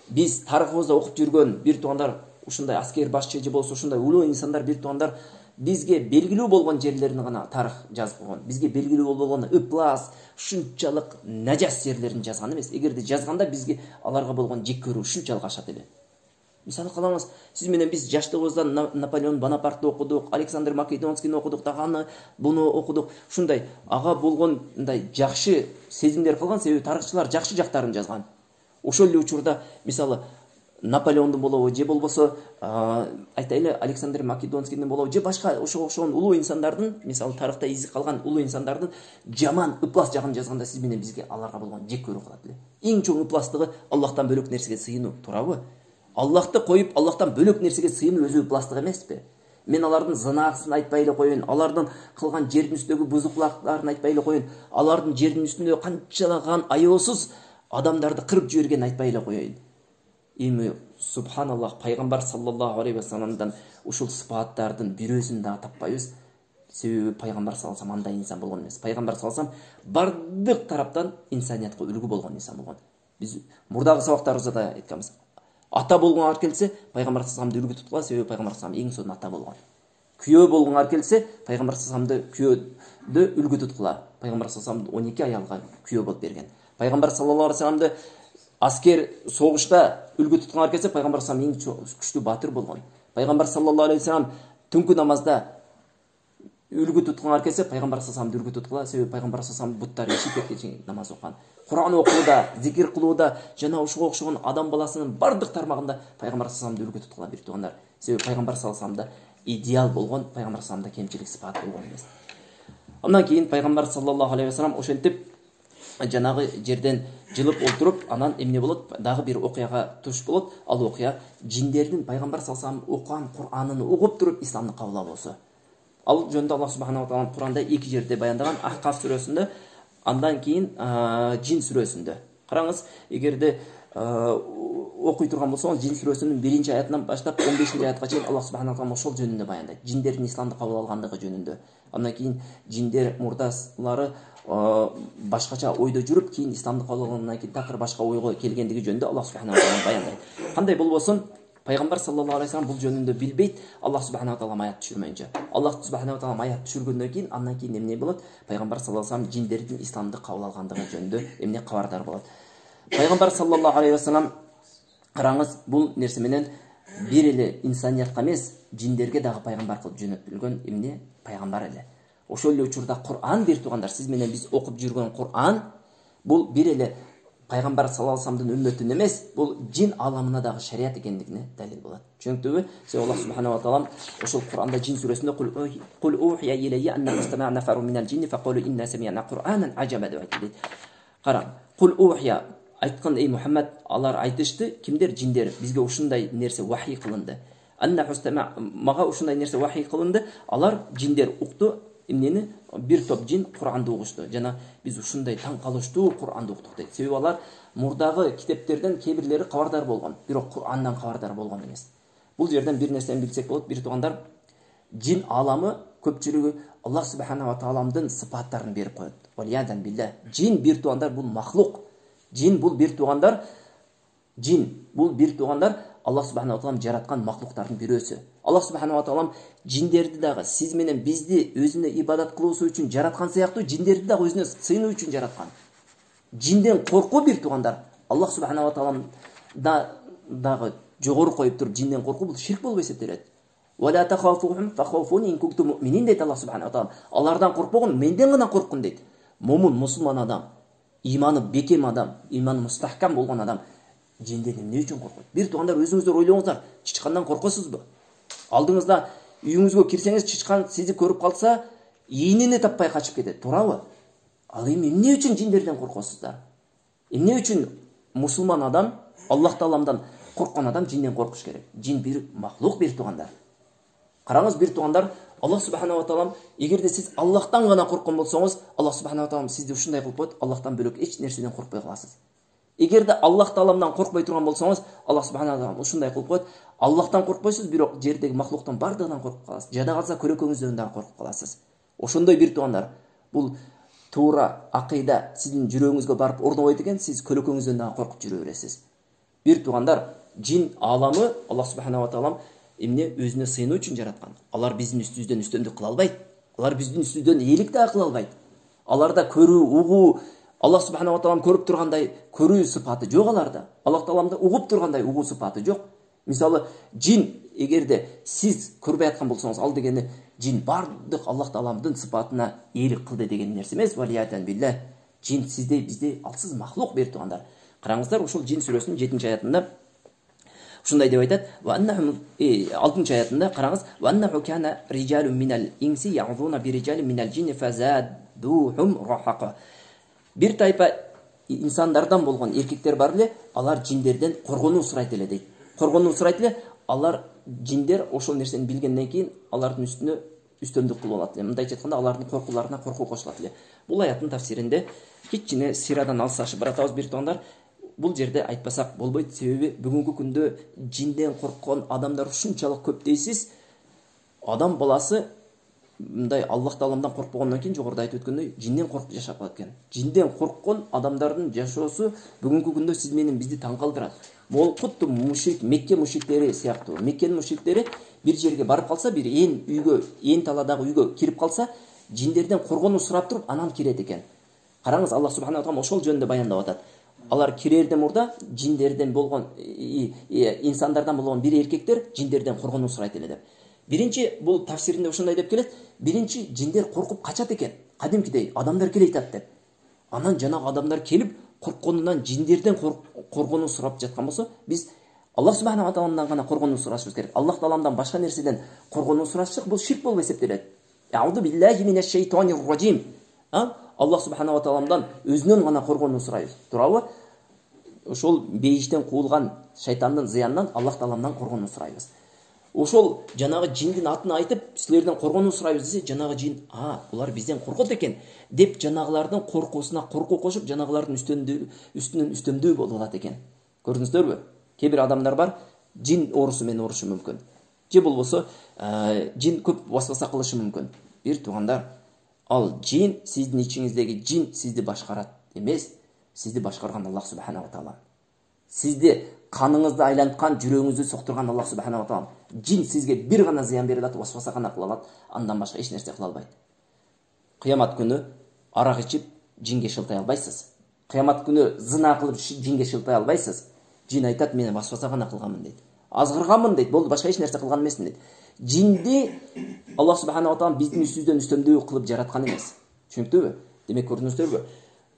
биз тарыхыбызда окуп жүргөн бир туугандар, ушундай аскер башчы же болсо ушундай улуу инсандар, бир туугандар бизге белгилүү болгон жерлерин гана тарых жазып койгон. Бизге белгилүү болгон ыплас, ушунчалык нажас жерлерин жазган эмес. Эгерде жазганда бизге аларга болгон жек көрүү ушунчалык ашат эле. Мисалы кыламыз, сиз менен биз жаштыгыбызда Наполеон Бонапартты окудук, Александр Македонскийни окудук, дагы буну окудук. Ушундай ага болгондай жакшы сезимдер кылган, себеби тарыхчылар жакшы жактарын жазган. Ошол эле учурда мисалы Наполеондун болобу, же болбосо айтайлы Александр Македонскийдин болобу, же башка ошол улуу инсандардын, мисалы тарыхта изи калган улуу инсандардын жаман ыплас жагын жазганда сиз менен бизге аларга болгон жек көрүү кылат эле. Эң чоң ыпластыгы Аллахтан бөлөк нерсеге сыйынуу, туурабы? Аллахты коюп, Аллахтан бөлөк нерсеге сыйынуу өзү ыпластык эмеспи? Мен алардын зынаасын айтпай эле коюн, алардын кылган жердин үстүндөгү бузуклуктарын айтпай эле коюн, алардын жердин үстүндө канчалаган аеосуз адамдарды кырып жибергенин айтпай эле коюн. Эми субханаллах, пайгамбар саллаллаху алейхи вассаламдан ушул сыпаттардын бирөөсүн да таппайбыз. Себеби пайгамбар саллаллаху алейхи андай инсан болгон эмес. Пайгамбар саллаллаху алейхи бардык тараптан инсаниятка үлгү болгон инсан болгон. Биз мурдагы сабактарыбызда да айтканбыз. Ата болгонга келсе, пайгамбар саллаллаху алейхи үлгү туткула, себеби пайгамбар саллаллаху алейхи эң сонун ата болгон. Күйөө болгонга келсе, пайгамбар саллаллаху алейхи күйөөдө үлгү туткула. Пайгамбар саллаллаху алейхи 12 аялга күйөө болуп берген. Пайгамбар саллаллаху алейхи аскер согушта үлгү тутканга келсе, пайгамбар саллаллаху алейхи эң күчтүү батыр болгон. Пайгамбар саллаллаху алейхи түнкү намазда үлгү тутканга келсе, пайгамбар саллаллаху алейхи үлгү туткула, себеби пайгамбар саллаллаху алейхи буттар ишип кеткенче намаз окуган. Кур'ан окууда, зикир кылууда жана ушуга окшогон адам баласынын бардык тармагында пайгамбар саллаллаху алейхи үлгү туткула бир туугандар. Себеби пайгамбар саллаллаху алейхи идеал болгон, пайгамбар саллаллаху алейхи кемчилик сыпат болгон эмес. Андан кийин пайгамбар саллаллаху алейхи вассалам ошентип жанагы жерден жылып олтуруп, анан эмне болот? Дагы бир окуяга туш болот. Ал окуя жиндердин пайгамбар саллаллаху алейхи окуган Кур'анын угуп туруп исламды кабыл алуусу. Ал жөнүндө Аллах субханаху ва таала Кур'анда 2 жерде баяндаган, Ахкаф сүрөсүндө, андан кийин Жин сүрөсүндө. Караңыз, эгерде окуй турган болсоңуз, Жин сүрөсүнүн 1-аятынан баштап 15-аятка чейин Аллах субханаху ва таала ошол жөнүндө баяндайт. Жиндердин исламды кабыл алгандыгы жөнүндө. Андан кийин жиндер мурдалары башкача ойдо жүрүп, кийин исламды кабыл алгандан кийин такыр башка ойго келгендиги жөнүндө Аллах субханаху ва таала баяндайт. Кандай болбосун, пайгамбар саллаллаху алейхи вассалам бул жөнүндө билбейт, Аллах субханаху ва таала аят түшүрмөйүнчө. Аллах субханаху ва таала аят түшүргөндөн кийин, андан кийин эмне болот? Пайгамбар саллаллаху алейхи вассалам жиндердин исламды кабыл алгандыгы жөнүндө эмне кабардар болот. Пайгамбар саллаллаху алейхи вассалам, караңыз, бул нерсе менен бир эле инсаниятка эмес, жиндерге дагы пайгамбар кылып жөнөтүлгөн эмне? Пайгамбар эле. Ошол эле учурда Кур'ан бир туугандар, сиз менен биз окуп жүргөн Кур'ан бул бир эле пайгамбар саллаллаху алейхи вассаламдын үммөтүн эмес, бул жин аламына дагы шарият экендигине далил болот. Түшүнүктүбү? Себеби Аллах субханаху ва таала ошол Кур'анда Жин сүрөсүндө кул ухия илейя анна мустама'a нафару минал джинни факулу инна сами'на Кур'анан ажаба деп айтты. Караң, кул ухия айткан, эй Мухаммад, алар айтышты, кимдер? Жиндер, бизге ушундай нерсе вахий кылынды. Анна мустама' мага ушундай нерсе вахий кылынды. Алар жиндер укту, эмнени? Бир топ жин Кур'анды угушту. Жана биз ушундай таң калыштуу Кур'анды уктук дейт. Себеби алар мурдагы китептерден кээ бирлери кабардар болгон, бирок Кур'андан кабардар болгон эмес. Бул жерден бир нерсени билсек болот, бир туугандар, жин аламы көпчүлүгү Аллах субханаху ва тааламдын сыпаттарын берип коет. Валиядан билля. Жин бир туугандар бул махлук. Жин бул бир туугандар, Аллах субханаху ва тааlam жараткан махлуктардын бирөөсү. Аллах субханаху ва тааlam жиндерди дагы сиз менен бизди өзүнө ибадат кылуусу үчүн жараткан сыяктуу, жиндерди дагы өзүнө сыйынуу үчүн жараткан. Жинден коркуу бир туугандар. Аллах субханаху ва тааlam дагы жогору коюп туруп жинден коркуу бул ширк болуп эсептелет. Вала тахафухум фахафуни ин кунтум муъминин дейт Аллах субханаху ва тааlam. Алардан коркпогон, менден гана корккун дейт. Момун, мусулман адам, иманы бекем адам, иманы мустахкам болгон адам жинден эмне үчүн коркот? Бир туугандар, өзүңүздөр ойлоңуздар, чычкандан коркосузбу? Алдыңызда үйүңүзгө кирсеңиз, чычкан сизди көрүп калса, ийинини таппай качып кетет, туурабы? Ал эми эмне үчүн жиндерден коркосуздар? Эмне үчүн мусулман адам, Аллах тааламдан корккон адам жинден коркуш керек? Жин бир махлук, бир туугандар. Караңыз, бир туугандар, Аллах субханаху ва тааlam, эгерде сиз Аллахтан гана корккон болсоңуз, Аллах субханаху ва тааlam сизди ушундай кылып коет, Аллахтан бөлөк эч нерседен коркпой каласыз. Эгерде Аллах тааламдан коркпой турган болсоңуз, Аллах субханаху ва тааlam ушундай кылып коет, Аллахтан коркпойсуз, бирок жердеги махлуктан бардыгынан коркуп каласыз. Жада калса көрөкөңүздөн дагы коркуп каласыз. Ошондой бир туугандар, бул туура акыйда сиздин жүрөгүңүзгө барып орнобойт экен, сиз көрөкөңүздөн дагы коркуп жүрө бересиз. Бир туугандар, жин аламы Аллах субханаху ва тааlam эмне өзүнө сыйынуу үчүн жараткан. Алар биздин үстүбүздөн үстөмдүк кыла албайт. Алар биздин үстүбүздөн ээлик дагы кыла албайт. Аларда көрүү, угуу, Аллах субханаху ва тааlam көрүп тургандай көрүү сыпаты жок аларда. Аллах тааламды угуп тургандай угуу сыпаты жок. Мисалы, жин, эгерде сиз көрбөй аткан болсоңуз, ал дегени жин бардык Аллах тааламдын сыпатына ээлик кылды деген нерсе эмес. Валиятан билля. Жин сиздей, биздей алсыз махлук, бир туугандар. Караңыздар, ушул Жин сүрөсүнүн 7-аятында ушундай деп айтат. Ва аннахум 6-аятында караңыз. Ва аннаху кана риджалун минал инси я'удуна би риджалин минал джинни фазадухум рахаqa. Бир тайпа инсандардан болгон эркектер бар эле, алар жиндерден коргонуу сурайт эле дейт. Коргонуу сурайт эле, алар жиндер ошол нерсени билгенден кийин алардын үстүнө үстөмдүк кылып алат эле. Мындайча айтканда, алардын коркууларына коркуу кошулат эле. Бул аяттын тафсиринде кичине сирадан алсашып баратабыз, бир туугандар. бул жерде айтпасак болбойт. Себеби бүгүнкү күндө жинден корккон адамдар ушунчалык көп дейсиз. Адам баласы мындай Аллах Тааламдан коркпогондон кийин жогоруда айтып өткөндөй жинден коркуп жашап калат экен. Жинден корккон адамдардын жашоосу бүгүнкү күндө сиз менен бизди таң калтырат. Бул кутту мушрик, Мекке мушриктери сыяктуу. Меккенин мушриктери бир жерге барып калса, бир эн таладагы үйгө кирип калса, жиндерден коргонуу сурап туруп анан кирет экен. Караңыз, Аллах субханаху ва таала ошол жөнүндө баяндап атат. Алар кирерден мурда жиндерден болгон инсандардан болгон бир эркектер жиндерден коргонуу сурайт эле деп. Биринчи бул тафсиринде ушундай деп келет. Биринчи жиндер коркуп качат экен. Кадимкидей адамдар келет деп. Анан жанагы адамдар келип коркконунан жиндерден коргонуу сурап жаткан болсо, биз Аллах субханаху ва тааламдан гана коргонуу сурашыбыз керек. Аллах Тааламдан башка нерседен коргонуу сурашсак, бул ширк болуп эсептелет. Аузу биллахи минаш шайтанир раджим. Аллах субханаху ва тааламдан өзүнөн гана коргонуу сурайбыз. Туурабы? Ошол бейиштен куулган шайтандын зыянынан Аллах Тааламдан коргонуу сурайбыз. Ошол жанагы жиндин атын айтып, силерден коргонуу сурайбыз десе, жанагы жин, булар бизден коркот экен деп жанагылардын коркуусуна коркуу кошуп, жанагылардын үстүнөн үстөмдүү болуп алат экен. Көрдүңүздөрбү? Кээ бир адамдар бар, жин оорусу менен оорушу мүмкүн. Же болбосо, жин көп васваса кылышы мүмкүн. Бир туугандар, ал жин, сиздин ичиңиздеги жин сизди башкарат эмес, сизди башкарган Аллах субханаху ва таала. Сизди каныңызды айланткан, жүрөгүңүздү соктурган Аллах субханаху ва таала. Жин сизге бир гана зыян бере алат, васваса гана кыла алат, андан башка эч нерсе кыла албайт. Кыямат күнү арак ичип жинге шылтай албайсыз. Кыямат күнү зына кылып жинге шылтай албайсыз. Жин айтат, мен васваса гана кылганмын дейт. Азгырганмын дейт, болду, башка эч нерсе кылган эмесмин дейт. Жинди Аллах субханаху ва таала биздин үстүбүздөн үстөмдүү кылып жараткан эмес. Түшүнүктүбү? Демек көрдүңүздөрбү?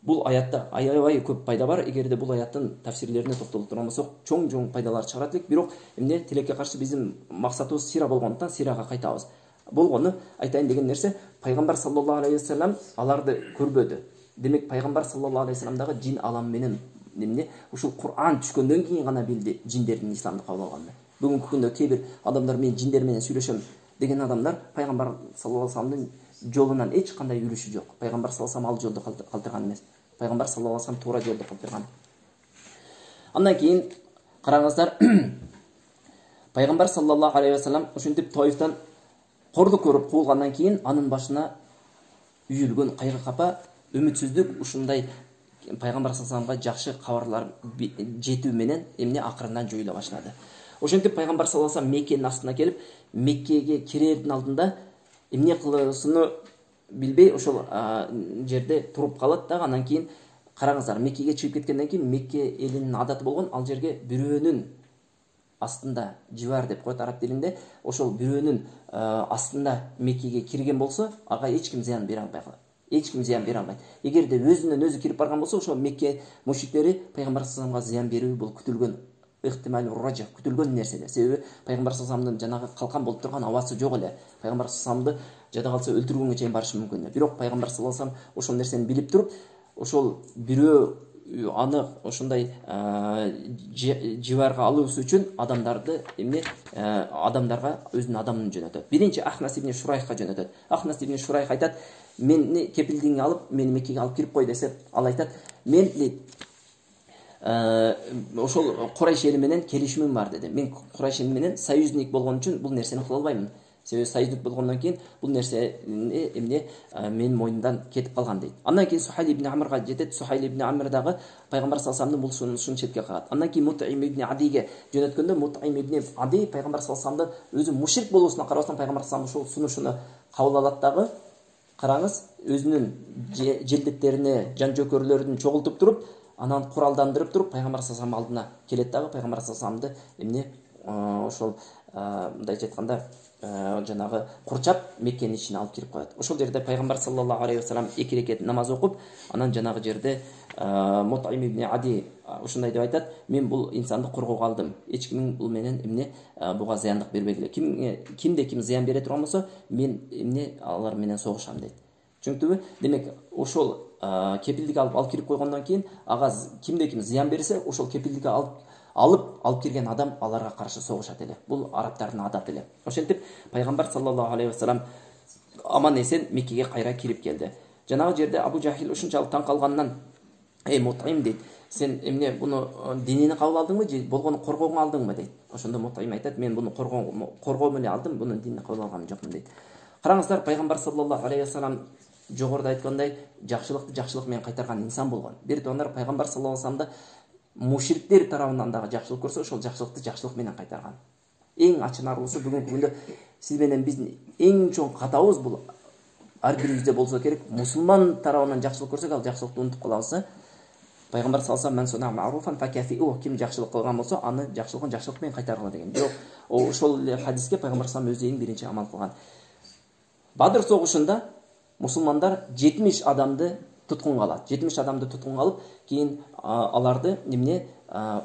Бул аятта аябай көп пайда бар. Эгерде бул аяттын тафсирлерине токтолуп турган болсок, чоң пайдалар чыгарат элек. Бирок эмне тилекке каршы биздин максатыбыз сира болгондуктан сирага кайтабыз. Болгону айтайын деген нерсе, пайгамбар саллаллаху алейхи ва саллям аларды көрбөдү. Демек пайгамбар саллаллаху алейхи ва саллямдагы жин алам менен эмне ушул Кур'ан түшкөндөн кийин гана билди жиндердин исламды кабыл алганын. Бүгүнкү күндө кээ бир адамдар мен жиндер менен сүйлөшөм деген адамдар пайгамбар саллаллаху алейхи ва салламдын жолунан эч кандай жүрүшү жок. Пайгамбар саллаллаху алейхи ва саллям ал жолду калтырган эмес. Пайгамбар саллаллаху алейхи ва саллям туура жолду калтырган. Андан кийин караңыздар, пайгамбар саллаллаху алейхи ва саллям ушинтип Тоифтан кордук көрүп куулгандан кийин анын башына үйүлгөн кайгы капа, үмүтсүздүк ушундай пайгамбар саллаллаху алейхи ва салламга жакшы кабарлар жетүү менен эмне акырындан жоюла башлады. Ошентип пайгамбар саллаллаху алейхи ва саллям Меккенин астына келип, Меккеге кирердин алдында эмне кылышын билбей ошол жерде туруп калат да. Андан кийин караңыздар, Меккеге чыгып кеткенден кийин Мекке элинин адаты болгон, ал жерге бирөөнүн астында, живар деп коет араб тилинде, ошол бирөөнүн астында Меккеге кирген болсо, ага эч ким зыян бере албай калат. Эч ким зыян бере албайт. Эгерде өзүнөн өзү кирип барган болсо, ошол Мекке мушриктери пайгамбар саллаллаху алейхи ва салламга зыян берүү бул күтүлгөн ыхтимал күтүлгөн нерселер. Себеби пайгамбар саллаллаху алейхи ва салламдын жанагы калкан болуп турган абасы жок эле. Пайгамбар саллаллаху алейхи ва салламды жада калса өлтүргөнгө чейин барышы мүмкүн. Бирок пайгамбар саллаллаху алейхи ва саллям ошол нерсени билип туруп, ошол бирөө аны ошондой живарга алуусу үчүн адамдарды эмне адамдарга өзүнүн адамын жөнөтөт. Биринчи Ахнас ибн Шурайхка жөнөтөт. Ахнас ибн Шурайх айтат, мени кепилдигиңе алып, мени Меккеге алып кирип кой десе, ал айтат, мен ошол Курайш эли менен келишимим бар деди. Мен Курайш эли менен союзник болгон үчүн бул нерсени кыла албайм. Себеби союзник болгондон кийин бул нерсе эмне менин мойнумдан кетип калган дейт. Андан кийин Сухайл ибн Амрга жетет. Сухайл ибн Амр дагы пайгамбар саллаллаху алейхи ва салламдын бул суннатын четке кагат. Андан кийин Мут'им ибн Адиге жөнөткөндө, Мут'им ибн Ади пайгамбар саллаллаху алейхи ва салламды өзү мушрик болуусуна карабастан пайгамбар саллаллаху алейхи ва саллам ушул сунушуну кабыл алат дагы. Караңыз, өзүнүн желдеттерине, жан жөкөрлөрүн чогултуп туруп, анан куралдандырып туруп пайгамбар саллаллаху алейхи ва салламдын алдына келет дагы. Пайгамбар саллаллаху алейхи ва салламды эмне ошол мындайча айтканда жанагы курчап Меккенин ичине алып кирип коет. Ошол жерде пайгамбар саллаллаху алейхи ва саллям 2 рекет намаз окуп, анан жанагы жерде Мут'им ибн Ади ушундай деп айтат: мен бул инсанды коргоого алдым. Эч кимин бул менен эмне буга зыяндык бербегиле. Кимде ким зыян бере турган болсо, мен эмне алар менен согушам дейт. Түшүнүктүбү? Демек ошол кепилдик алып кирип койгондон кийин, ага кимде ким зыян берсе, ошол кепилдикти алып кирген адам аларга каршы согушат эле. Бул арабтардын адаты эле. Ошентип пайгамбар саллаллаху алейхи ва саллям аман эсен Меккеге кайра кирип келди. Жанагы жерде Абу Жахил ушунчалык таң калганынан, Мут'им дейт, сен эмне буну динини кабыл алдыңбы же болгону коргоого алдыңбы дейт. Ошондо Мутайим айтат, мен буну коргоо менен алдым, буну динини кабыл алган жокмун дейт. Караңыздар, пайгамбар саллаллаху алейхи вассалам жогоруда айткандай жакшылыкты жакшылык менен кайтарган инсан болгон. Бир тугандар, пайгамбар саллаллаху алейхи вассаламды мушриктер тарабынан дагы жакшылык көрсө, ошол жакшылыкты жакшылык менен кайтарган. Эң ачынарлуусу бүгүнкү күндө сиз менен биздин эң чоң катабыз бул ар бирибизде болсо керек. Мусулман тарабынан жакшылык көрсөк, ал жакшылыкты унутуп калабыз. Пайгамбар саллаллаху алейхи вассалам маруфан факафиу, ким жакшылык кылган болсо, аны жакшылыгын жакшылык менен кайтаргыла деген. Бирок ошол хадиске пайгамбар саллаллаху алейхи вассалам өзү эң биринчи амал кылган. Бадыр согушунда мусулмандар 70 адамды туткунга алат. 70 адамды туткунга алып, кийин аларды эмне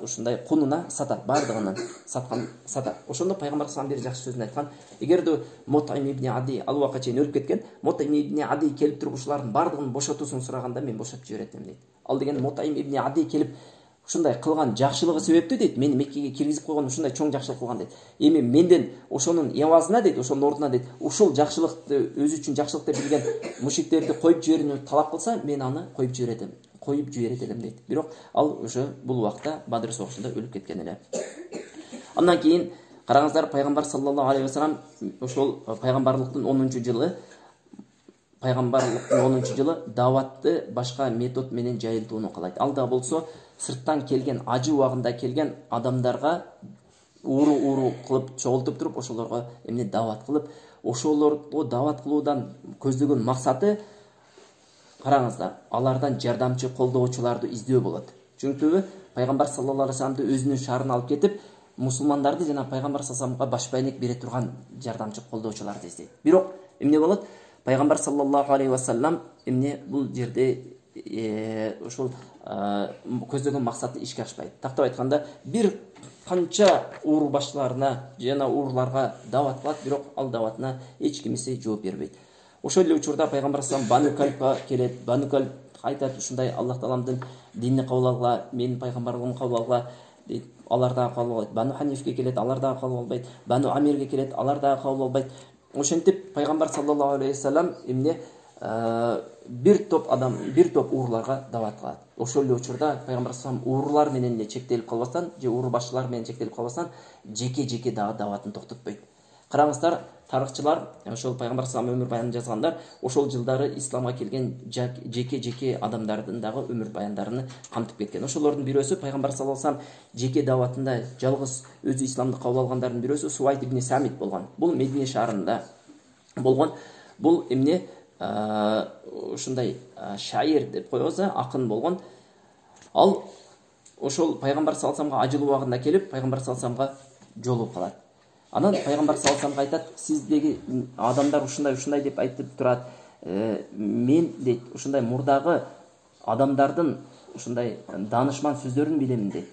ушундай кунуна сатат, бардыгынан сатат. Ошондо пайгамбар саллаллаху алейхи вассалам бир жакшы сөзүн айткан. Эгерде Мутайим ибн Ади ал убакка чейин өлүп кеткен, Мутайим ибн Ади келип туруп ушулардын бардыгын бошотуусун сураганда мен бошотуп жиберетем дейт. Ал деген Мутайим ибн Ади келип ушундай кылган жакшылыгы себептүү дейт. Мени Меккеге киргизип койгон ушундай чоң жакшылык кылган дейт. Эми менден ошонун эвазына дейт, ошонун ордуна дейт, ушул жакшылыкты өзү үчүн жакшылык деп билген мушриктерди коюп жиберүүнү талап кылса, мен аны коюп жиберет элем дейт. Бирок ал уже бул убакта Бадыр согушунда өлүп кеткен эле. Андан кийин караңыздар, пайгамбар саллаллаху алейхи вассалам ошол пайгамбарлыктын 10-жылы даватты башка метод менен жайылтууну каалайт. Ал да болсо сырттан келген, ажы убагында келген адамдарга уру кылып чогултуп туруп, ошолорго эмне дават кылып, ошолорго дават кылуудан көздөгөн максаты, караңыздар, алардан жардамчы колдоочуларды издөө болот. Чүнкү пайгамбар саллаллаху алейхи вассаламды өзүнүн шаарына алып кетип, мусулмандарды жана пайгамбар саллаллаху алейхи вассаламга баш байнек бере турган жардамчы колдоочуларды издейт. Бирок эмне болот? Пайгамбар саллаллаху алейхи вассалам эмне бул жерде ошол көздөгөн максаты ишке ашпайт. Тактап айтканда, бир канча ууру башларына жана уурларга дават кылат, бирок ал даватына эч кимиси жооп бербейт. Ошол эле учурда пайгамбар саллаллаху алейхи вассалам Бану Калпка келет. Бану Калп айтат, ушундай Аллах тааламдын динини кабыл алгыла, менин пайгамбарлыгымды кабыл алгыла дейт. Алар дагы кабыл албайт. Бану Ханифке келет, алар дагы кабыл албайт. Бану Амирге келет, алар дагы кабыл албайт. Ошентип пайгамбар саллаллаху алейхи вассалам эмне бир топ уурларга дават кылат. Ошол эле учурда пайгамбар саллаллаху алейхи вассалам уурлар менен эле чектелип калбастан, же ууру башчылар менен чектелип калбастан, жеке дагы даватын токтотпойт. Караңыздар, тарыхчылар, ошол пайгамбар саллаллаху алейхи вассалам өмүр баянын жазгандар, ошол жылдары исламга келген жеке адамдардын дагы өмүр баяндарын камтып кеткен. Ошолордун бирөөсү пайгамбар саллаллаху алейхи вассалам жеке даватында жалгыз өзү исламды кабыл алгандардын бирөөсү Суайд ибн Самит болгон. Бул Медине шаарында болгон. Бул эмне ушундай шаир деп коебуз, акын болгон. Ал ошол пайгамбар саллаллаху алейхи вассаламга ажыл убагында келип, пайгамбар саллаллаху алейхи вассаламга жолугуп калат. Анан пайгамбар саллаллаху алейхи вассаламга айтат, сиздеги адамдар ушундай деп айтып турат. Мен дейт, ушундай мурдагы адамдардын ушундай данышман сөздөрүн билемин дейт.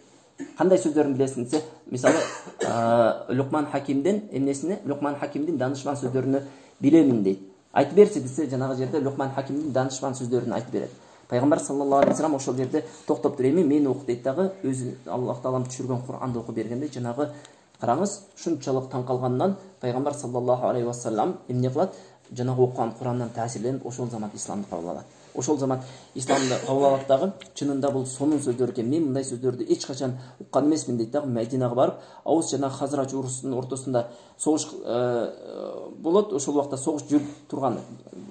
Кандай сөздөрүн билесиң десе, мисалы Лукман Хакимдин данышман сөздөрүнү билемин дейт. Айтып берси десе, жанагы жерде Лукман Хакимдин данышман сөздөрүн айтып берет. Пайгамбар саллаллаху алейхи вассалам ошол жерде токтоп туруп, мен окуп дейт дагы, өзү Аллах таалам түшүргөн Кур'анды окуп бергенде, жанагы караңыз, шунчалык таң калгандан пайгамбар саллаллаху алейхи вассалам эмне кылат? Жанагы окуган Кур'андан таасирленип, ошол замат исламды кабыл алат. Ошол замат исламды кабыл алат дагы, чынында бул сонун сөздөр экен. Мен мындай сөздөрдү эч качан уккан эмесмин дейт дагы. Мединага барып, Аус жана Хазрач урусунун ортосунда согуш болот. Ошол убакта согуш жүрүп турган,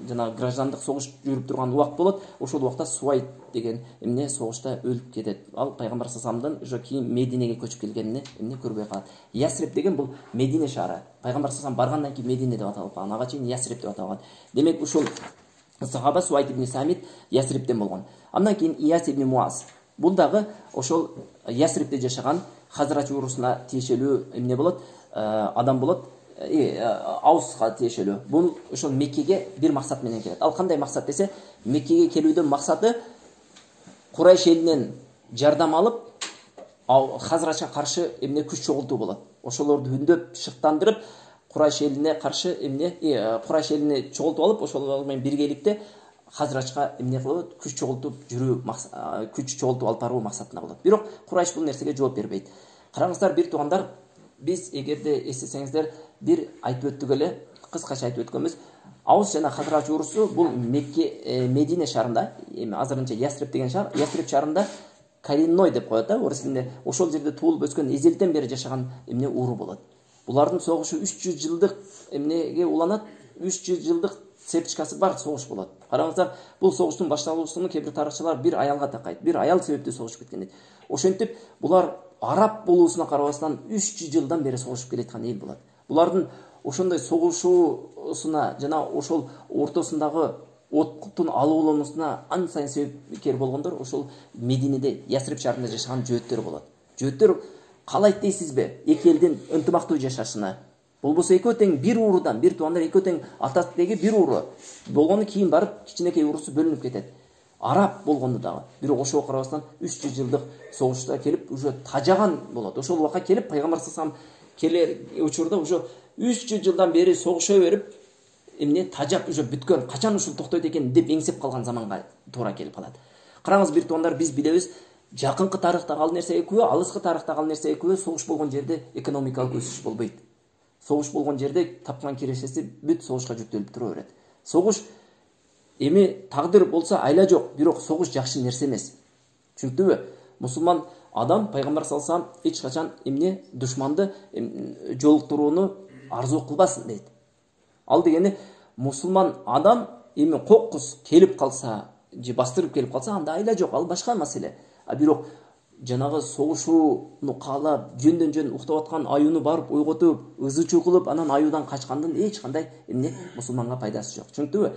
жана граждандык согуш жүрүп турган убакт болот. Ошол убакта Суайд деген эмне согушта өлүп кетет. Ал пайгамбар саллаллаху алейхи вассаламдын уже кийин Мединеге көчүп келгенин эмне көрбөй калат. Ясрип деген бул Медине шаары. Пайгамбар саллаллаху алейхи вассалам баргандан кийин Медине деп аталып калган. Ага чейин Ясрип деп аталган. Демек ушул сахаба Суайд ибн Самит Ясриптен болгон. Андан кийин Ияс ибн Муаз. Бул дагы ошол Ясрипте жашаган Хазрач урусуна тиешелүү эмне болот? Адам болот. Ауска тиешелүү. Бул ошол Меккеге бир максат менен келет. Ал кандай максат десе, Меккеге келүүдөн максаты Курайш элинен жардам алып, Хазрачка каршы эмне күч чогултуу болот. Ошолорду үндөп, шыктандырып, Курайш элине каршы эмне, Курайш элине чогултуп алып, ошолор менен биргеликте Хазрачка эмне кылып, күч чогултуп алып баруу максатында болот. Бирок Курайш бул нерсеге жооп бербейт. Караңыздар, бир туугандар, биз эгерде эстесеңиздер, бир айтып өттүк эле, кыскача айтып өткөнбүз. Аус жана Хазрач урусу бул Медине шаарында, азырынча Ясрип деген шаар, Ясрип шаарында коренной деп коет да орыс тилинде. Ошол жерде туулуп өскөн эзелден бери жашаган эмне уру болот. Булардын согушу 300 жылдык эмнеге уланат. 300 жылдык сертичкасы бар согуш болот. Караңыздар, бул согуштун башталуусун кээ бир тарыхчылар бир аялга такайт. Бир аял себептүү согушуп кеткен дейт. Ошентип булар араб болуусуна карабастан 300 жылдан бери согушуп келаткан эл болот. Булардын ошондой согушуусуна жана ошол ортосундагы оттун алуулуусуна ан сайын себепкер болгондор ошол Мединеде, Ясрип шаарында жашаган жөөттөр болот. Жөөттөр каалайт дейсизби? Эки элдин ынтымактуу жашашына. Болбосо экөө тең бир уурудан, бир туугандар экөө тең атасыдагы бир ууру болгону кийин барып кичинекей уурусу бөлүнүп кетет. Араб болгону дагы. Бирок ошого карабастан 300 жылдык согушта келип уже тажаган болот. Ошол убакка келип пайгамбар саллаллаху алейхи вассалам келер учурда уже 300 жылдан бери согуша берип эмне тажап уже бүткөн, качан ушул токтойт экен деп эңсеп калган заманга туура келип калат. Караңыз, бир туугандар, биз билебиз, жакынкы тарыхтагы ал нерсеге күбө, алыскы тарыхтагы ал нерсеге күбө, согуш болгон жерде экономикалык өсүш болбойт. Согуш болгон жерде тапкан кирешеси бүт согушка жүктөлүп тура берет. Согуш эми тагдыр болсо айла жок, бирок согуш жакшы нерсе эмес. Түшүндүңбү? Мусулман адам пайгамбар саллаллаху алейхи вассалам эч качан эмне душманды жолуктурууну арзуу кылбасын дейт. Ал дегени мусулман адам эми кокус келип калса, же бастырып келип калса, анда айла жок, ал башка маселе. А бирок жанагы согушууну каалап, жөндөн жөн уктап аткан аюуну барып ойготуп, ызычуу кылып, анан аюудан качкандын эч кандай эмне мусулманга пайдасы жок. Түшүндүңбү?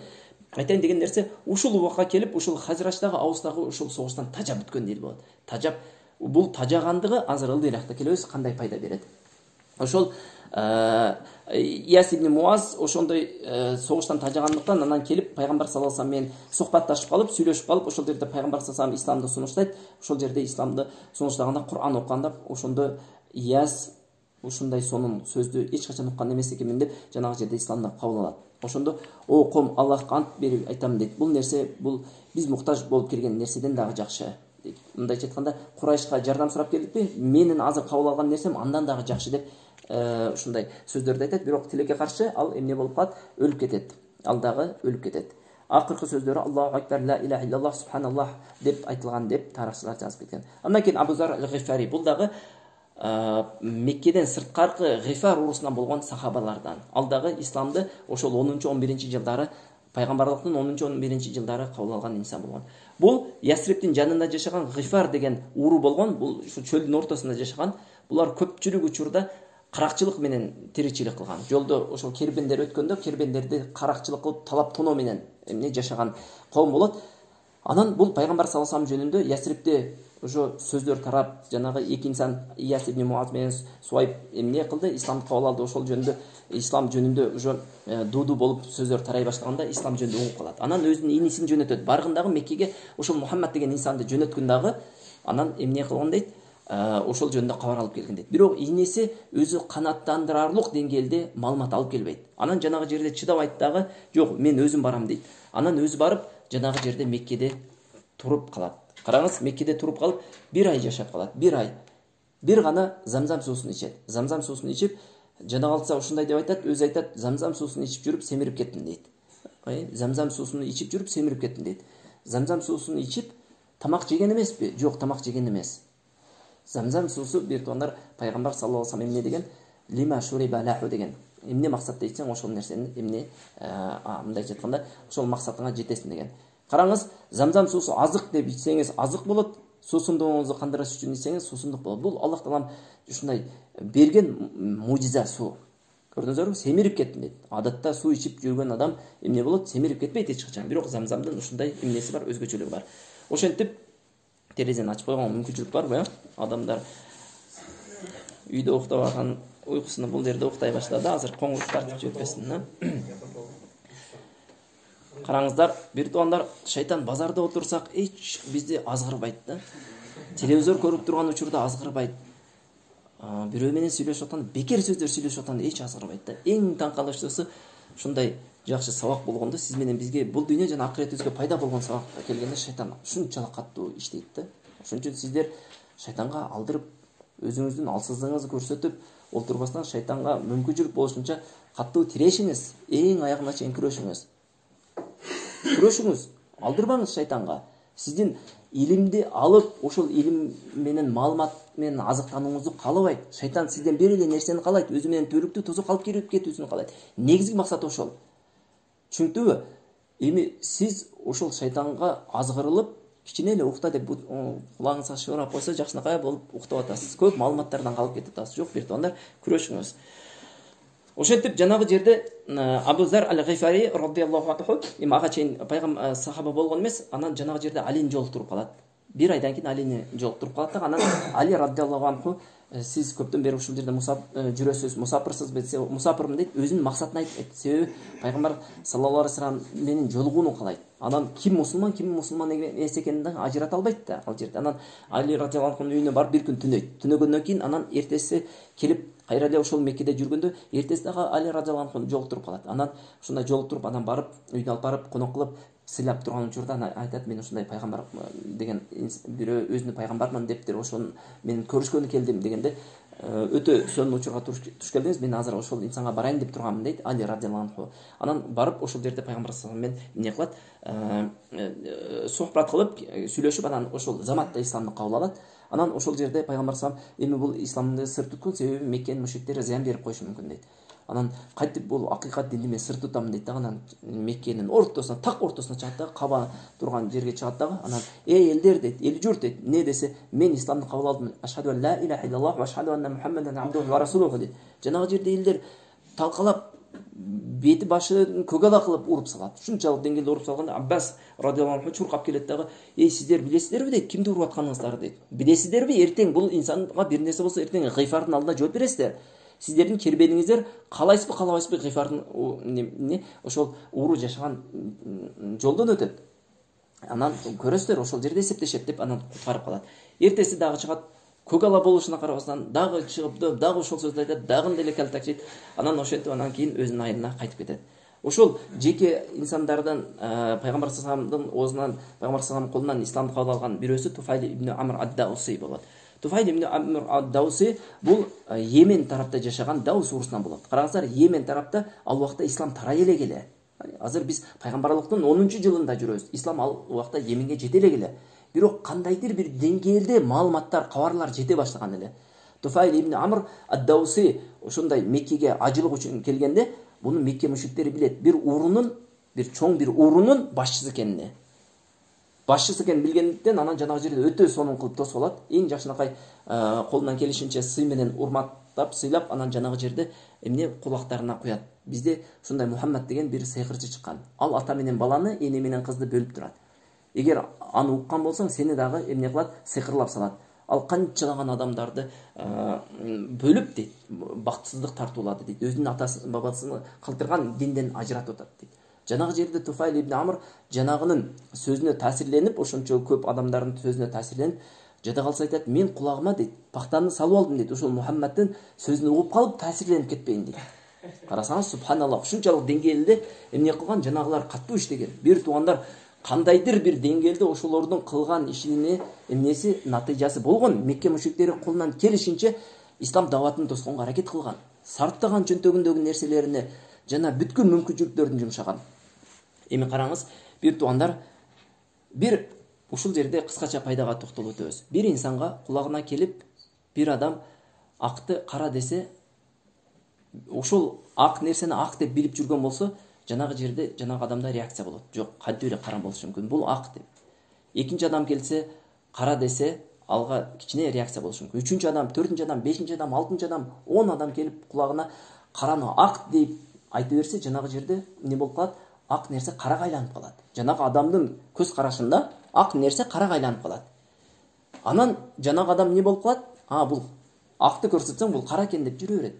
Айтайын деген нерсе, ушул убакка келип, ушул Хазрачтагы Ауыстагы ушул согуштан тажап бүткөн эл болот. Тажап, бул тажагандыгы азыр ылдыйракта келебиз, кандай пайда берет. Ошол Ияс ибн Муаз ошондой согуштан тажагандыктан анан келип пайгамбар саллаллаху алейхи вассалам менен сухбатташып калып, сүйлөшүп калып, ошол жерде пайгамбар саллаллаху алейхи вассалам исламды сунуштайт. Ошол жерде исламды сунуштаганда Кур'ан окуганда ошондо Ияс ушундай сонун сөздү эч качан уккан эмес экенмин деп жанагы жерде исламды кабыл алат. Ошондо о ком, Аллахка ант берип айтам дейт. Бул нерсе, бул биз муктаж болуп келген нерседен дагы жакшы. Мындайча айтканда, Курайшка жардам сурап келдикпи? Менин азыр кабыл алган нерсем андан дагы жакшы деп ушундай сөздөрдү айтат. Бирок тилекке каршы ал эмне болуп калат? Өлүп кетет. Ал дагы өлүп кетет. Акыркы сөздөрү Аллаху акбар, ла иляха иллаллах, субханаллах деп айтылган деп тарыхчылар жазып кеткен. Андан кийин Абу Зар ал-Гифари, бул дагы Меккеден сырткаркы Гифар урусунан болгон сахабалардан. Ал дагы исламды ошол 10-11 жылдары, пайгамбарлыктын 10-11 жылдары кабыл алган инсан болгон. Бул Ясриптин жанында жашаган Гифар деген уру болгон. Бул ушу чөлдүн ортосунда жашаган. Булар көпчүлүк учурда каракчылык менен тиричилик кылган. Жолдо ошол кербендер өткөндө кербендерди каракчылык кылып, талап тоноо менен эмне жашаган ком болот. Анан бул пайгамбар саллаллаху алейхи вассалам жөнүндө Ясрипте ошо сөздөр тарап, жанагы эки инсан Ияс ибн Муаз менен Суайб эмне кылды? Исламды кабыл алды. Ошол жөнүндө, ислам жөнүндө ошо дуду болуп сөздөр тарай башлаганда ислам жөнүндө угуп калат. Анан өзүнүн инисин жөнөтөт. Баргындагы Меккеге ошол Мухаммад деген инсанды жөнөткөн дагы анан эмне кылган дейт? Ошол жөнүндө кабар алып келген дейт. Бирок инеси өзү канаттандырарлык деңгээлде маалымат алып келбейт. Анан жанагы жерде чыдабайт дагы, жок, мен өзүм барам дейт. Анан өзү барып жанагы жерде Меккеде туруп калат. Караңыз, Меккеде туруп калып, бир ай жашап калат. Бир ай. Бир гана замзам суусун ичет. Замзам суусун ичип, жана калса ушундай деп айтат, өзү айтат, замзам суусун ичип жүрүп семирип кеттим дейт. Замзам суусун ичип жүрүп семирип кеттим дейт. Замзам суусун ичип тамак жеген эмеспи? Жок, тамак жеген эмес. Замзам суусу бир туугандар пайгамбар саллаллаху алейхи вассалам эмне деген? Лима шуриба лаху деген. Эмне максатта ичсең, ошол нерсени эмне мындайча айтканда, ошол максатыңа жетесиң деген. Караңыз, замзам суусу азык деп ичсеңиз азык болот, суусундугуңузду кандырыш үчүн ичсеңиз суусундук болот. Бул Аллах таалам ушундай берген мужиза суу. Көрдүңүзбү? Семирип кеттим дейт. Адатта суу ичип жүргөн адам эмне болот? Семирип кетпейт эч качан. Бирок замзамдын ушундай эмнеси бар, өзгөчөлүгү бар. Ошентип терезени ачып койгонго мүмкүнчүлүк барбы? Адамдар үйдө уктап аткан уйкусуну бул жерде уктай баштады. Азыр коңгурт тартып жетпесин. Караңыздар, бир туугандар, шайтан базарда отурсак эч бизди азгырбайт да. Телевизор көрүп турган учурда азгырбайт. Бирөө менен сүйлөшүп атканда, бекер сөздөр сүйлөшүп атканда эч азгырбайт да. Эң таң калыштуусу ушундай жакшы сабак болгондо, сиз менен бизге бул дүйнө жана акыретибизге пайда болгон сабакка келгенде шайтан ушунчалык каттуу иштейт да. Ошон үчүн сиздер шайтанга алдырып, өзүңүздүн алсыздыгыңызды көрсөтүп олтурбастан шайтанга мүмкүнчүлүк болушунча каттуу тирешиңиз, эң аягына чейин күрөшүңүз. Күрөшүңүз, алдырбаңыз шайтанга. Сиздин илимди алып, ошол илим менен маалымат менен азыктанууңузду каалабайт. Шайтан сизден бир эле нерсени каалайт, өзү менен түбөлүктүү тозок алып кирип кетүүсүн каалайт. Негизги максаты ошол. Түшүнүктүбү? Эми сиз ошол шайтанга азгырылып, кичине эле укта деп кулагыңызга шыбырап койсо, жакшынакай болуп уктап атасыз. Көп маалыматтардан калып кетип атасыз. Жок, бир туугандар, күрөшүңүз. Ошентип жанагы жерде Абу Зар аль-Гифари радиаллаху анху, эми ага чейин пайгамбар сахаба болгон эмес, анан жанагы жерде Алини жолуктуруп калат. Bir aydan keyin Alini жолуктуруп калат да, анан Али радиаллаху анху, сиз көптөн бери ушул жерде жүрөсүз, мусапырсыз бе? Мусапырмын дейт, өзүнүн максатын айтып. Себеби пайгамбар саллаллаху алейхи вассалам менен жолугууну каалайт. Анан ким мусулман эмес экенин да ажырата албайт да ал жерде. Анан Али радиаллаху анхунун үйүнө барып бир күн түнөйт. Түнөгөндөн кийин анан эртеси келип кайра эле ошол Меккеде жүргөндө эртеси дагы Али радиаллаху анху жолуктуруп калат. Анан ушундай жолуктуруп, анан барып үйүнө алып барып конок кылып сыйлап турган учурда айтат, мен ушундай пайгамбар деген бирөө өзүнүн пайгамбармын дептир, ошону мен көрүшкөнү келдим дегенде, өтө сонун учурга туш келдиңиз, мен азыр ошол инсанга барайын деп турганмын дейт Али радиаллаху анху. Анан барып ошол жерде пайгамбар саллаллаху алейхи вассалам менен эмне кылат, сухбат кылып, сүйлөшүп, анан ошол заматта исламды кабыл алат. Анан ошол жерде пайгамбар саллаллаху алейхи вассалам, эми бул исламды сыр туткун, себеби Меккенин мушриктери зыян берип коюшу мүмкүн дейт. Анан кайтып бул акыйкат динди мен сыр тутамын дейт да. Анан Меккенин ортосуна, так ортосуна чыгат да, Каба турган жерге чыгат да. Анан элдер дейт, эл журт дейт, эмне десе, мен исламды кабыл алдым. Ашхаду ан ла илаха иллаллах ва ашхаду анна Мухаммадан абдуху ва расулуху дейт. Жанагы жерде элдер талкалап, бети башын көгала кылып уруп салат. Ушунчалык деңгээлде уруп салганда Аббас радиаллаху анху чуркап келет дагы, ей сиздер билесиздерби дейт, кимди уруп атканыңыздарды дейт. Билесиздерби, эртең бул инсанга бир нерсе болсо, эртең Гыйфардын алдында жооп бересиздер. Сиздердин кербениңиздер каалайсызбы, каалабайсызбы, Гыйфардын ошол ууру жашаган жолдон өтөт. Анан көрөсүздөр, ошол жерде эсептешет деп анан куткарып калат. Эртеси дагы чыгат, көгала болушуна карабастан дагы чыгып, дагы ошол сөздү айтат, дагы деле калтакчыйт. Анан ошентип анан кийин өзүнүн айылына кайтып кетет. Ошол жеке инсандардан пайгамбар саллаллаху оозунан, пайгамбар саллаллаху колунан исламды кабыл алган бирөөсү Туфайл ибн Амр ад-Дауси болот. Туфайл ибн Амр ад-Дауси бул Йемен тарапта жашаган Даус урусунан болот. Караңыздар, Йемен тарапта ал убакта ислам тарай эле келе. Азыр биз пайгамбарлыктын 10-жылында жүрөбүз. Ислам ал убакта Йеменге жете эле келе. Бирок кандайдыр бир деңгээлде маалыматтар, кабарлар жете баштаган эле. Туфайл ибн Амр ад-Дауси ошондой Меккеге ажылык үчүн келгенде, буну Мекке мушриктери билет. Бир чоң бир уурунун башчысы экенин. Башчысы экенин билгендиктен анан жанагы жерде өтө сонун кылып тосуп алат. Эң жакшынакай колунан келишинче сый менен урматтап, сыйлап, анан жанагы жерде эмне кулактарына куят. Бизде ушундай Мухаммад деген бир сыйкырчы чыккан. Ал ата менен баланы, эне менен кызды бөлүп турат. Эгер аны уккан болсоң, сени дагы эмне кылат? Сыйкырлап салат. Ал канчалаган адамдарды бөлүп дейт, бактысыздык тартуулады дейт. Өзүнүн атасын, бабасын калтырган динден ажыратып атат дейт. Жанагы жерде Туфайл ибн Амр жанагынын сөзүнө таасирленип, ошончо көп адамдардын сөзүнө таасирленип, жада калса айтат, мен кулагыма дейт, пактаны салып алдым дейт, ошол Мухаммадтын сөзүн угуп калып таасирленип кетпейин дейт. Карасаңыз, субханаллах, ушунчалык деңгээлде эмне кылган, жанагылар катуу иштеген. Бир туугандар, кандайдыр бир деңгээлде ошолордун кылган ишине эмнеси натыйжасы болгон. Мекке мушриктери колунан келишинче ислам даватын тосконго аракет кылган. Сарптаган чөнтөгүндөгү нерселерине жана бүткүл мүмкүнчүлүктөрүн жумшаган. Эми караңыз, бир туугандар, бир ушул жерде кыскача пайдага токтолуп өтөбүз. Бир инсанга кулагына келип, бир адам акты кара десе, ошол ак нерсени ак деп билип жүргөн болсо, жанагы жерде жанагы адамда реакция болот. Жок, кантип эле кара болушу мүмкүн, бул ак деп. Экинчи адам келсе, кара десе, алга кичине реакция болушу мүмкүн. Үчүнчү адам, төртүнчү адам, бешинчи адам, алтынчы адам, 10 адам келип кулагына караны ак деп айтып берсе, жанагы жерде эмне болуп калат? Ак нерсе карага айланып калат. Жанагы адамдын көз карашында ак нерсе карага айланып калат. Анан жанагы адам эмне болуп калат? Бул акты көрсөтсөң, бул кара экен деп жүрө берет.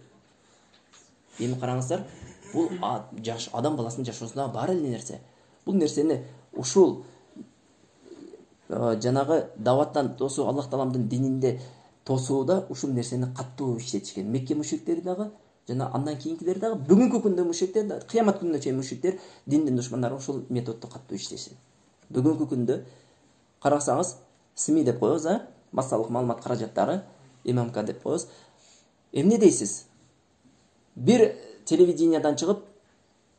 Эми караңыздар, бул адам баласынын жашоосунда бар эле нерсе. Бул нерсени ушул жанагы даваттан тосуу, Аллах Тааламдын дининде тосууда ушул нерсени каттуу иштетишкен. Мекке мушриктери дагы, жана андан кийинкилер дагы, бүгүнкү күндө мушриктер дагы, кыямат күнүнө чейин мушриктер, диндин душмандары ушул методду каттуу иштешет. Бүгүнкү күндө карасаңыз, СМИ деп коебуз, массалык маалымат каражаттары, ММК деп коебуз. Эмне дейсиз? Бир телевидениядан чыгып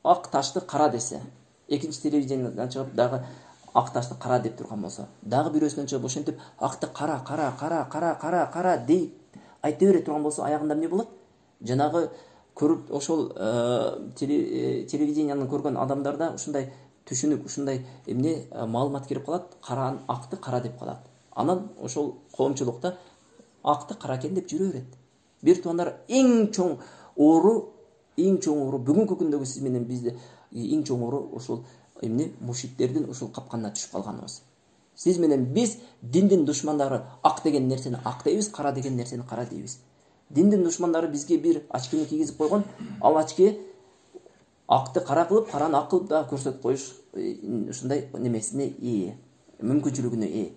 ак ташты кара десе, экинчи телевидениядан чыгып дагы ак ташты кара деп турган болсо, дагы бирөөсүнөн чыгып ошентип акты кара дейт айта бере турган болсо, аягында эмне болот? Жанагы көрүп ошол телевидениянын көргөн адамдарда ушундай түшүнүк, ушундай эмне маалымат кирип калат, акты кара деп калат. Анан ошол коомчулукта акты кара экен деп жүрө берет. Бир туугандар, эң чоң оору бүгүнкү күндөгү сиз менен бизде эң чоң оору ошол эмне мушиттердин ушул капканына түшүп калганыбыз. Сиз менен биз диндин душмандары ак деген нерсени ак дейбиз, кара деген нерсени кара дейбиз. Диндин душмандары бизге бир очкини кийгизип койгон, ал очки акты кара кылып, караны ак кылып да көрсөтүп коюш ушундай немесине ээ, мүмкүнчүлүгүнө ээ.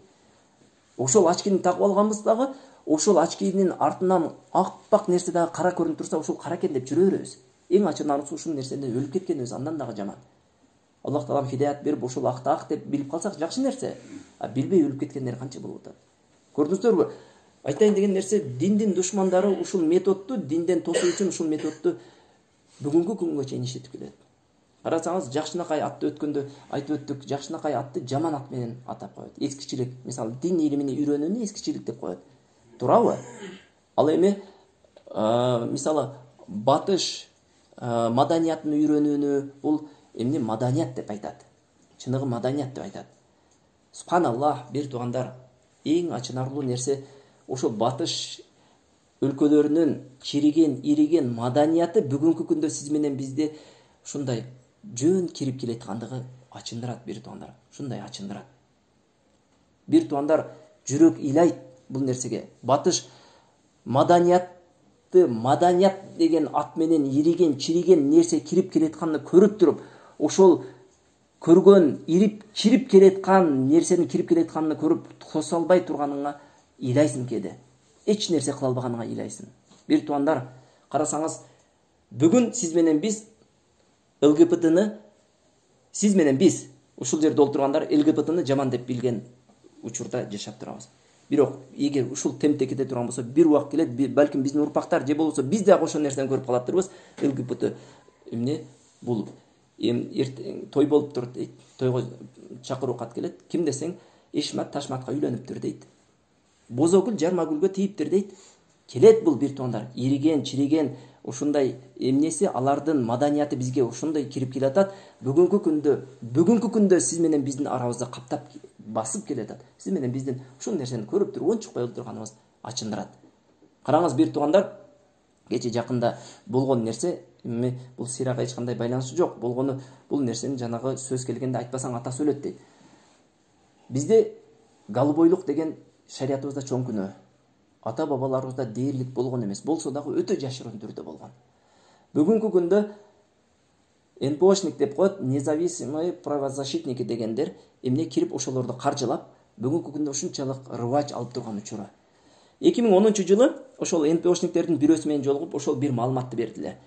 Ошол очкини тагып алганбыз дагы, ошол очкинин артынан акпак нерсе дагы кара көрүнүп турса, ошол кара экен деп жүрө беребиз. Эң ачык ушул нерседен өлүп кеткенибиз андан дагы жаман. Аллах таалам хидаят берип, ошол акты ак деп билип калсак жакшы нерсе. А билбей өлүп кеткендер канча болуп атат. Көрдүңүздөрбү? Айтайын деген нерсе, диндин душмандары ушул методду, динден тосуу үчүн ушул методду бүгүнкү күнгө чейин иштетип келет. Карасаңыз, жакшынакай атты өткөндө айтып өттүк, жакшынакай атты жаман ат менен атап коет. Эскичилик, мисалы, дин илимини үйрөнүүнү эскичилик деп коет. Туурабы? Ал эми мисалы, батыш маданиятын үйрөнүүнү бул эмне маданият деп айтат. Чыныгы маданият деп айтат. Субханаллах, бир туугандар, эң ачынарлуу нерсе ошол батыш өлкөлөрүнүн чириген, ириген маданияты бүгүнкү күндө сиз менен бизде ушундай жөн кирип келеткандыгы ачындырат, бир туугандар. Ушундай ачындырат. Бир туугандар, жүрөк ыйлайт бул нерсеге. Батыш маданиятты, маданият деген ат менен ириген, чириген нерсе кирип келетканын көрүп туруп, ошол көргөн, ирип кирип келеткан нерсенин кирип келетканын көрүп тоса албай турганыңа ыйлайсың кээде. Эч нерсе кыла албаганыңа ыйлайсың. Бир туугандар, карасаңыз, бүгүн сиз менен биз ЛГБТны, сиз менен биз ушул жерде олтургандар ЛГБТны жаман деп билген учурда жашап турабыз. Бирок эгер ушул темпте кете турган болсо, бир убакыт келет, балким биздин урпактар же болбосо биз дагы ошол нерсени көрүп калаттырбыз. ЛГБТ эмне бул той болуп тур дейт. Тойго чакыруу кат келет. Ким десең, Эшмат Ташматка үйлөнүптүр дейт. Бозогүл Жармагүлгө тийиптир дейт. Келет бул, бир туугандар, ириген, чириген ушундай эмнеси, алардын маданияты бизге ушундай кирип келатат. Бүгүнкү күндө сиз менен биздин арабызда каптап басып келатат. Сиз менен биздин ушул нерсени көрүп туруп ончукпай отурганыбыз ачындырат. Караңыз, бир туугандар, кече жакында болгон нерсе, бул сыйрага эч кандай байланышы жок. Болгону бул нерсени жанагы сөз келгенде айтпасаң атасы өлөт дейт. Бизде голубойлук деген шариятыбызда чоң күнөө. Ата бабаларыбызда дээрлик болгон эмес, болсо дагы өтө жашыруун түрдө болгон. Бүгүнкү күндө НПОшник деп коет, независимый правозащитники дегендер эмне кирип ошолорду каржылап, бүгүнкү күндө ушунчалык рывач алып турган учуру. 2010-жылы ошол НПОшниктердин бирөөсү менен жолугуп, ошол бир маалыматты бердилер.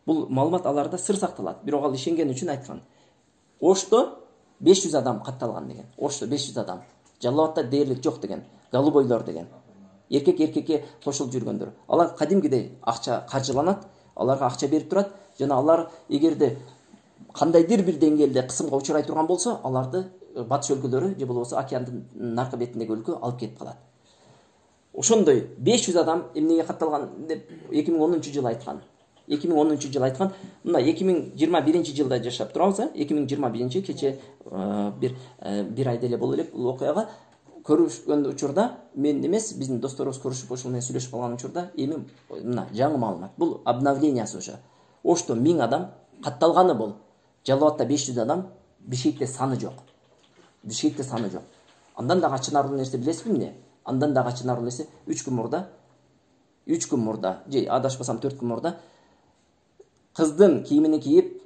Бул маалымат аларда сыр сакталат, бирок ал ишенген үчүн айткан. Ошто 500 адам катталган деген. Ошто 500 адам. Жалал Абадта дээрлик жок деген, голубойлор деген. Эркек-эркекке кошулуп жүргөндөр. Алар кадимгидей акча каржыланат, аларга акча берип турат, жана алар эгерде кандайдыр бир деңгээлде кысымга учурай турган болсо, аларды батыш өлкөлөрү же болбосо океандын наркы бетиндеги өлкө алып кетип калат. Ошондой 500 адам эмнеге катталган деп 2010-жылы айткан. 2010-жылы айткан. Мына 2021-жылда жашап турабыз, 2021 кече бир ай деле боло элек бул окуяга көрүшкөн учурда, мен эмес, биздин досторубуз көрүшүп ошол менен сүйлөшүп калган учурда, эми мына жаңы маалымат. Бул обновлениясы уже. Ошто 1000 адам катталганы бул. Жалал Абадта 500 адам, Бишкекте саны жок. Бишкекте саны жок. Андан дагы ачынарлуу нерсе билесизби эмне? Андан дагы ачынарлуу нерсе 3 күн мурда, же адашпасам 4 күн мурда кыздын кийимини кийип,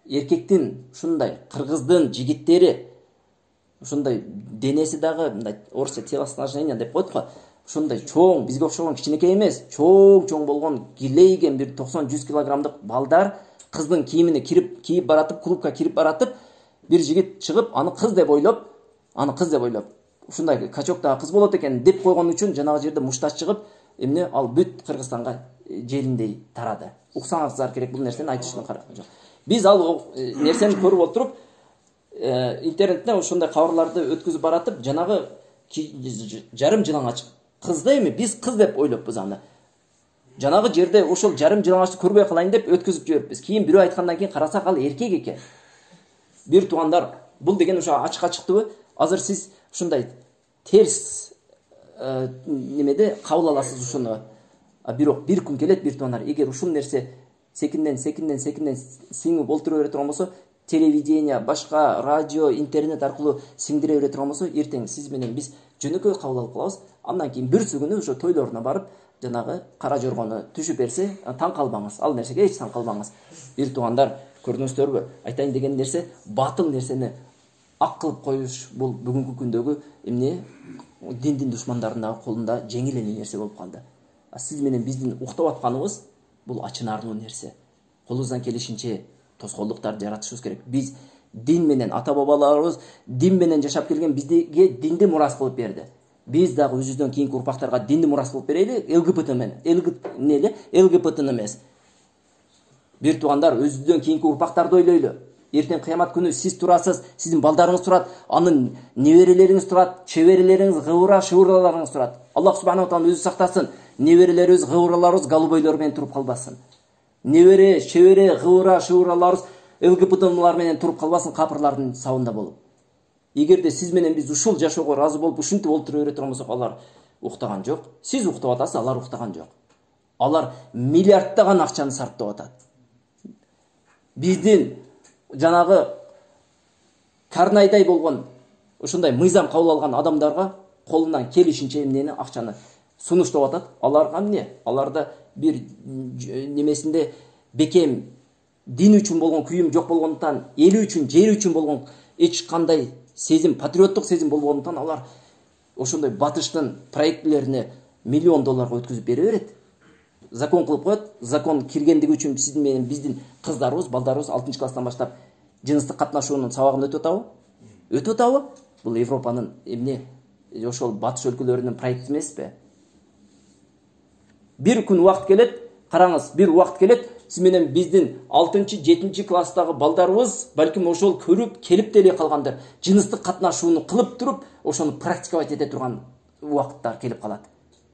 эркектин ушундай кыргыздын жигиттери ушундай денеси дагы мындай орусча телосложение деп коет го. Ушундай чоң, бизге окшогон кичинекей эмес, чоң болгон, килейген бир 90-100 килограммдык балдар кыздын кийимини кийип баратып, клубка кирип баратып, бир жигит чыгып, аны кыз деп ойлоп, ушундай качоктагы кыз болот экен деп койгон үчүн жанагы жерде мушташ чыгып, эмне ал бүт Кыргызстанга желиндей тарады. Уксаңыздар керек бул нерсени айтышына карап. Биз ал нерсени көрүп отуруп, интернетте ошондой кабарларды өткүзүп баратып, жанагы жарым жылаңач кызды эми биз кыз деп ойлоппуз аны. Жанагы жерде ошол жарым жылаңачты көрбөй калайын деп өткүзүп жибериппиз. Кийин бирөө айткандан кийин карасак ал эркек экен. Бир туугандар, бул деген ошо ачыкка чыктыбы? Азыр сиз ушундай терс немеде кабыл аласыз ушуну. Бирок бир күн келет, бир туугандар, эгер ушул нерсе секинден сиңип олтура бере турган болсо, телевидение, башка радио, интернет аркылуу сиңдире бере турган болсо, эртең сиз менен биз жөнөкөй кабыл алып калабыз. Андан кийин бүрсү күнү ошо тойлоруна барып, жанагы кара жоргону түшүп берсе, таң калбаңыз. Ал нерсеге эч таң калбаңыз. Бир туугандар, көрдүңүздөрбү? Айтайын деген нерсе, батыл нерсени ак кылып коюш бул бүгүнкү күндөгү эмне диндин душмандарынын колунда жеңил эле нерсе болуп калды. Сиз менен биздин уктап атканыбыз бул ачынарлуу нерсе. Колубуздан келишинче тоскоолдуктарды жаратышыбыз керек. Биз дин менен, ата бабаларыбыз дин менен жашап келген, бизге динди мурас кылып берди. Биз дагы өзүбүздөн кийинки урпактарга динди мурас кылып берели, ЛГБТ менен. ЛГБТны эмес. Бир туугандар, өзүбүздөн кийинки урпактарды ойлойлу. Эртең кыямат күнү сиз турасыз, сиздин балдарыңыз турат, анын неберелериңиз турат, чеберелериңиз, шыбыраларыңыз турат. Аллах субханаху таала өзү сактасын. Неберелерибиз, гыбыраларыбыз голубойлор менен туруп калбасын. Небере, чебере, шыбыраларыбыз ЛГБТлар менен туруп калбасын, капырлардын сабында болуп. Эгерде сиз менен биз ушул жашоого ыраазы болуп, ушинтип олтура бере турган болсок, алар уктаган жок. Сиз уктап атасыз, алар уктаган жок. Алар миллиарддаган акчаны сарптап атат. Биздин жанагы карнайдай болгон ушундай мыйзам кабыл алган адамдарга колунан келишинче эмнени акчаны сунуштап атат. Аларга эмне? Аларда бир немесинде бекем дин үчүн болгон күйүм жок болгондуктан, эли үчүн, жери үчүн болгон эч кандай сезим, патриоттук сезим болгондуктан алар ошондой батыштын проектилерине $1 миллион өткүзүп бере берет. Закон кылып коет. Закон киргендиги үчүн сиздин менен биздин кыздарыбыз, балдарыбыз 6-класстан баштап жыныстык катнашуунун сабагын өтүп атабы? Өтүп атабы? Бул Европанын эмне ошол батыш өлкөлөрүнүн проекти эмеспи? Бир күн убакыт келет, караңыз, бир убакыт келет, сиз менен биздин 6-7 класстагы балдарыбыз балким ошол көрүп келип деле калгандыр. Жыныстык катнашууну кылып туруп, ошону практиковать эте турган убакыттар келип калат.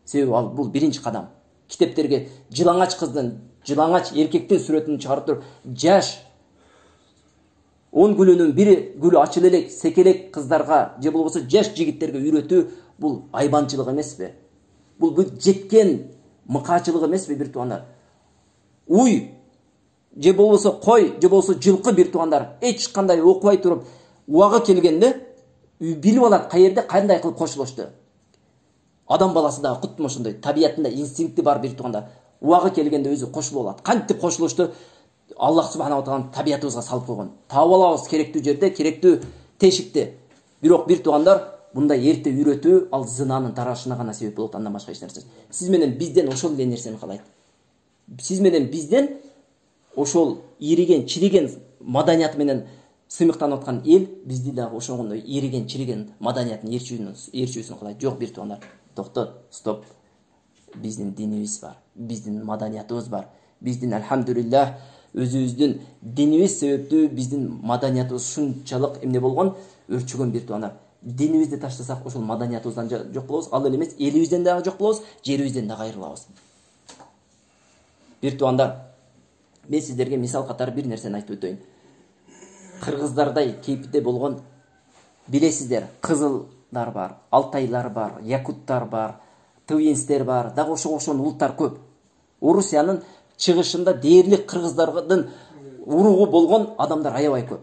Себеби ал бул биринчи кадам. Китептерге жылаңач кыздын, жылаңач эркектин сүрөтүн чыгарып туруп, жаш 10 гүлүнүн бири гүлү ачыл элек, секелек кыздарга же болбосо жаш жигиттерге үйрөтүү бул айбанчылык эмеспи? Бул жеткен мыкаачылык эмеспи, бир туугандар? Уй же болбосо кой, же болбосо жылкы, бир туугандар, эч кандай окубай туруп, убагы келгенде билип алат каерде кандай кылып кошулушту. Адам баласы да куттум ошондой табиятында инстинкти бар, бир туугандар. Убагы келгенде өзү кошулуп алат. Кантип кошулушту? Аллах субханаху тааланын табиятыбызга салып койгон. Таап алабыз керектүү жерде, керектүү тешикти. Бирок бир туугандар, мындай эрте үйрөтүү ал зынанын тарашына гана себеп болот, андан башка эч нерсе. Сиз менен бизден ошол эле нерсени каалайт. Сиз менен бизден ошол ириген, чириген маданияты менен сыймыктанып аткан эл бизди дагы ошондой ириген, чириген маданиятын ээрчүүсүн каалайт. Жок, бир туугандар, токтот, стоп. Биздин динибиз бар, биздин маданиятыбыз бар. Биздин альхамдулиллах өзүбүздүн динибиз себептүү биздин маданиятыбыз ушунчалык эмне болгон, өрчүгөн, бир туугандар. Динибизди таштасак, ошол маданиятыбыздан жок болобуз, ал эле эмес, элибизден дагы жок болобуз, жерибизден дагы айрылабыз. Бир туугандар, мен сиздерге мисал катары бир нерсени айтып өтөйүн. Кыргыздардай кейпте болгон, билесиздер, кызылдар бар, алтайлар бар, якуттар бар, тувинстер бар, дагы ошого улуттар көп. Орусиянын чыгышында дээрлик кыргыздардын уругу болгон адамдар аябай көп.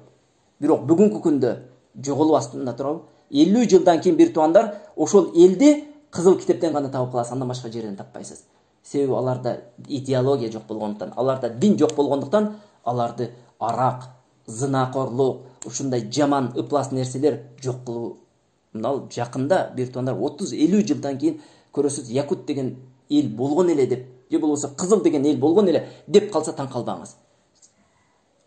Бирок бүгүнкү күндө жоголуп астында турабы? 50 жылдан кийин, бир туугандар, ошол элди кызыл китептен гана табып каласыз, андан башка жерден таппайсыз. Себеби аларда идеология жок болгондуктан, аларда дин жок болгондуктан, аларды арак, зынакорлук, ушундай жаман ыплас нерселер жок кылуу. Мына жакында, бир туугандар, 30-50 жылдан кийин көрөсүз, якут деген эл болгон эле деп, же болбосо кызыл деген эл болгон эле деп калса таң калбаңыз.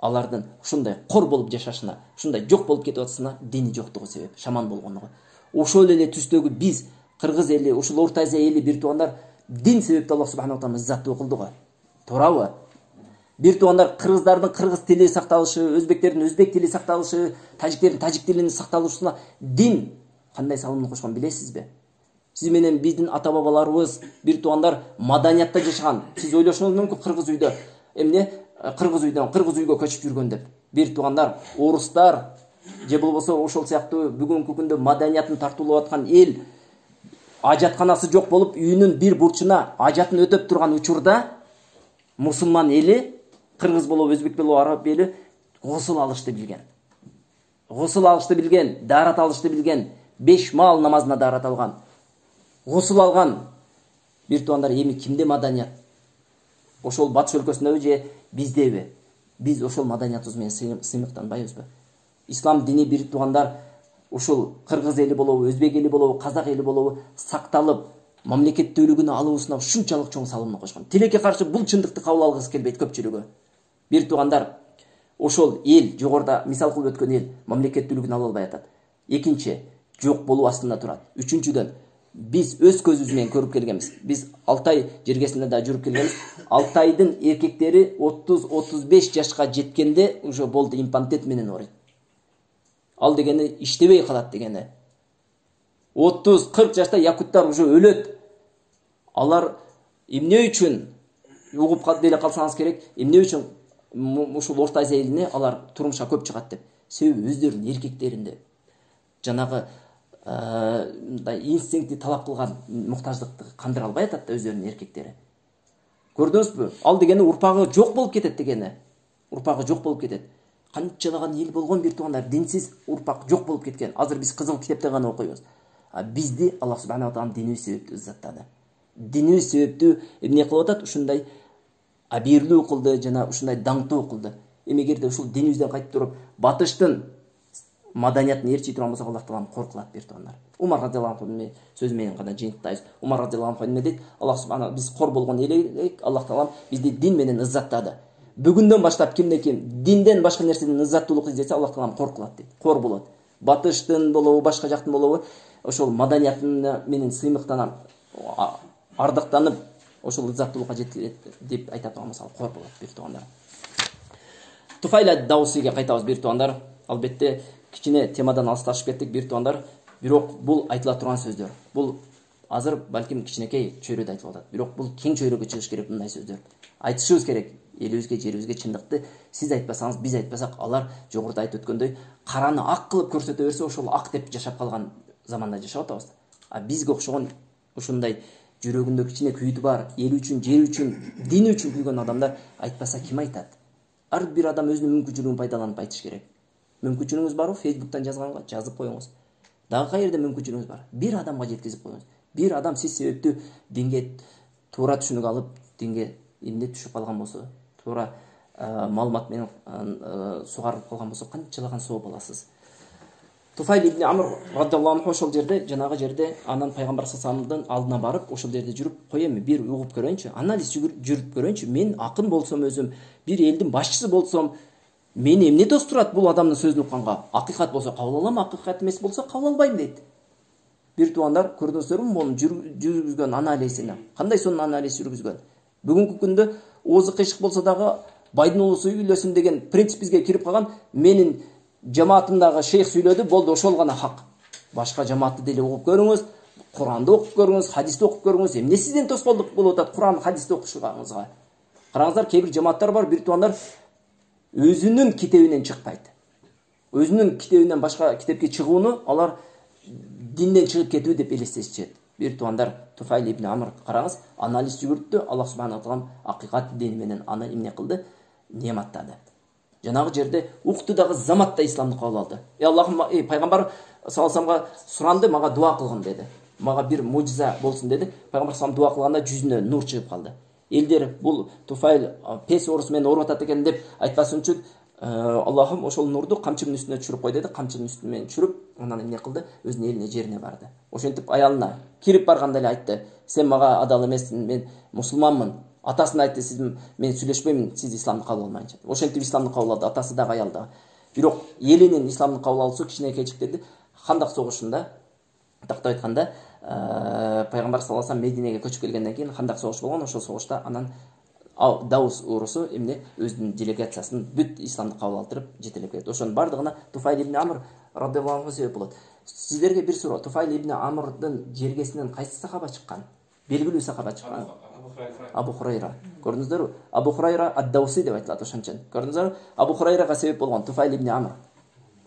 Алардын ушундай кор болуп жашашына, ушундай жок болуп кетип атышына дини жоктугу себеп, шаман болгондугу. Ошол эле түстөгү биз, кыргыз эли, ушул Орто Азия эли, бир туугандар, дин себептүү Аллах субханаху таала заттуу кылды го. Туурабы? Бир туугандар, кыргыздардын кыргыз тили сакталышы, өзбектердин өзбек тили сакталышы, тажиктердин тажик тилинин сакталышына дин кандай салымын кошкон билесизби? Сиз менен биздин ата бабаларыбыз, бир туугандар маданиятта жашаган. Сиз ойлошуңуз мүмкүн кыргыз үйдө эмне кыргыз үйдөн кыргыз үйгө көчүп жүргөн деп. Бир туугандар, орустар же болбосо ошол сыяктуу бүгүнкү күндө маданиятын тартуулап аткан эл ажатканасы жок болуп, үйүнүн бир бурчуна ажатын өтөп турган учурда мусулман эли, кыргыз болобу, өзбек болобу, араб эли гусул алышты билген. Гусул алышты билген, даарат алышты билген, 5 мал намазына даарат алган. Гусул алган. Бир туугандар, эми кимде маданият? Ошол батыш өлкөсүндөбү же биздеби? Биз ошол маданиятыбыз менен сыймыктанбайбызбы? Ислам дини, бир туугандар, ушул кыргыз эли болобу, өзбек эли болобу, казак эли болобу сакталып, мамлекеттүүлүгүнө алуусуна ушунчалык чоң салымын кошкон. Тилекке каршы бул чындыкты кабыл алгысы келбейт көпчүлүгү. Бир туугандар, ошол эл, жогоруда мисал кылып өткөн эл мамлекеттүүлүгүн ала албай атат. Экинчи, жок болуу астында турат. Үчүнчүдөн, биз өз көзүбүз менен көрүп келгенбиз. Биз Алтай жергесинде да жүрүп келгенбиз. Алтайдын эркектери 30-35 жашка жеткенде уже болду, импотент менен ооруйт. Ал дегени иштебей калат дегени. 30-40 жашта якуттар уже өлөт. Алар эмне үчүн угуп деле калсаңыз керек, эмне үчүн ушул Орто Азия элине алар турмушка көп чыгат деп. Себеби өздөрүнүн эркектеринде жанагы инстинкти талап кылган муктаждыкты кандыра албай атат да өздөрүнүн эркектери. Көрдүңүзбү? Ал дегени урпагы жок болуп кетет дегени. Урпагы жок болуп кетет. Канчалаган ел болгон бир туугандар, динсиз урпак жок болуп кеткен. Азыр биз кызыл китепте гана окуйбуз. Бизди Аллах субхана ва таала динибиз себептүү ызаттады. Динибиз себептүү эмне кылып атат? Ушундай абийирлүү кылды, жана ушундай даңктуу кылды. Эмегерде ушул динибизден кайтып туруп, батыштын маданиятын ээрчий турган болсок, Аллах таалам коркулат бир туугандар. Умар радиаллаху анху сөзү менен гана жыйынтыктайбыз. Умар радиаллаху анху дейт: Аллах субхана биз кор болгон элек, Аллах таалам бизди дин менен ызаттады. Бүгүндөн баштап кимде ким динден башка нерседен ызаттуулук издесе, Аллах таалам коркулат дейт. Кор болот. Батыштын болобу, башка жактын болобу, ошол маданиятын менен сыймыктанып, ардактанып, ошол ызаттуулукка жетет деп айтат болсо, кор болот бир туугандар. Туфайл Даусиге кайтабыз бир туугандар. Албетте кичине темадан алысташып кеттик бир туугандар. Бирок бул айтыла турган сөздөр. Бул азыр балким кичинекей чөйрөдө айтылып атат. Бирок бул кең чөйрөгө чыгыш керек мындай сөздөр. Айтышыбыз керек. Элибизге, жерибизге чындыкты сиз айтпасаңыз, биз айтпасак, алар жогоруда айтып өткөндөй караны ак кылып көрсөтө берсе, ошол ак деп жашап калган заманда жашап атабыз. Бизге окшогон ушундай жүрөгүндө кичине күйдү бар, эл үчүн, жер үчүн, дин үчүн күйгөн адамдар айтпаса ким айтат? Ар бир адам өзүнүн мүмкүнчүлүгүн пайдаланып айтыш керек. Мүмкүнчүлүгүңүз барбы? Фейсбуктан жазганга жазып коюңуз. Дагы кайерде мүмкүнчүлүгүңүз бар? Бир адамга жеткизип коюңуз. Бир адам сиз себептүү динге туура түшүнүк алып, динге эмне түшүп калган болсо, туура маалымат менен сугарып калган болсо, канчалаган сооп аласыз. Туфайл ибн Амр радиаллаху анху ошол жерде, жанагы жерде анан пайгамбар саллаллаху алдына барып, ошол жерде жүрүп, кой эми бир угуп көрөйүнчү, анализ жүрүп көрөйүнчү. Мен акын болсом өзүм, бир элдин башчысы болсом, мени эмне тостурат бул адамдын сөзүн укканга? Акыйкат болсо кабыл алам, акыйкат эмес болсо кабыл албайм дейт. Бир туугандар, көрдүңүздөрбү монун жүргүзгөн анализини? Кандай сонун анализ жүргүзгөн? Бүгүнкү күндө оозу кыйшык болсо дагы байдын уулусу үйлөсүн деген принцип бизге кирип калган. Менин жамаатымдагы шейх сүйлөдү, болду, ошол гана хак. Башка жамаатты деле угуп көрүңүз, Куранды окуп көрүңүз, хадисти окуп көрүңүз. Эмне сизден тоскоолдук болуп атат Куран, хадисти окушуңузга? Караңыздар, кээ бир жамааттар бар, бир туугандар өзүнүн китебинен чыкпайт. Өзүнүн китебинен башка китепке чыгууну алар динден чыгып кетүү деп элестетишет. Бир туугандар, Туфайл ибн Амр караңыз, анализ жүгүрттү, Аллах субхана таала акыйкат дини менен аны эмне кылды? Неаматтады. Жанагы жерде укту дагы заматта исламды кабыл алды. Аллахым, пайгамбар саллаллаху суранды, мага дуа кылгын деди. Мага бир мужиза болсун деди. Пайгамбар саллаллаху дуа кылганда жүзүнө нур чыгып калды. Элдер бул Туфайл пес оорусу менен ооруп атат экен деп айтпасын үчүн, Аллахым ошол нурду камчымдын үстүнө түшүрүп кой деди. Камчынын үстүнөн түшүрүп, анан эмне кылды? Өзүнүн элине, жерине барды. Ошентип аялына кирип барганда эле айтты: "Сен мага адал эмессиң, мен мусулманмын." Атасына айтты: "Сиз мен сүйлөшпөймүн, сиз исламды кабыл алмайынча." Ошентип исламды кабыл алды, атасы дагы, аял дагы. Бирок элинин исламды кабыл алуусу кичине кечиктеди. Хандак согушунда, тактап айтканда, пайгамбар саллаллаху алейхи Мединеге көчүп келгенден кийин Хандак согушу болгон. Ошол согушта анан Даус урусу эмне өзүнүн делегациясын бүт исламды кабыл алдырып жетелеп келет. Ошонун бардыгына Туфайл ибн Амр радыйаллаху анху себеп болот. Сиздерге бир суроо: Туфайл ибн Амрдын жергесинен кайсы сахаба чыккан? Белгилүү сахаба чыккан. Абу Хурайра. Көрдүңүздөрбү? Абу Хурайра ад-Дауси деп айтылат ошончон. Көрдүңүздөрбү? Абу Хурайрага себеп болгон Туфайл ибн Амр.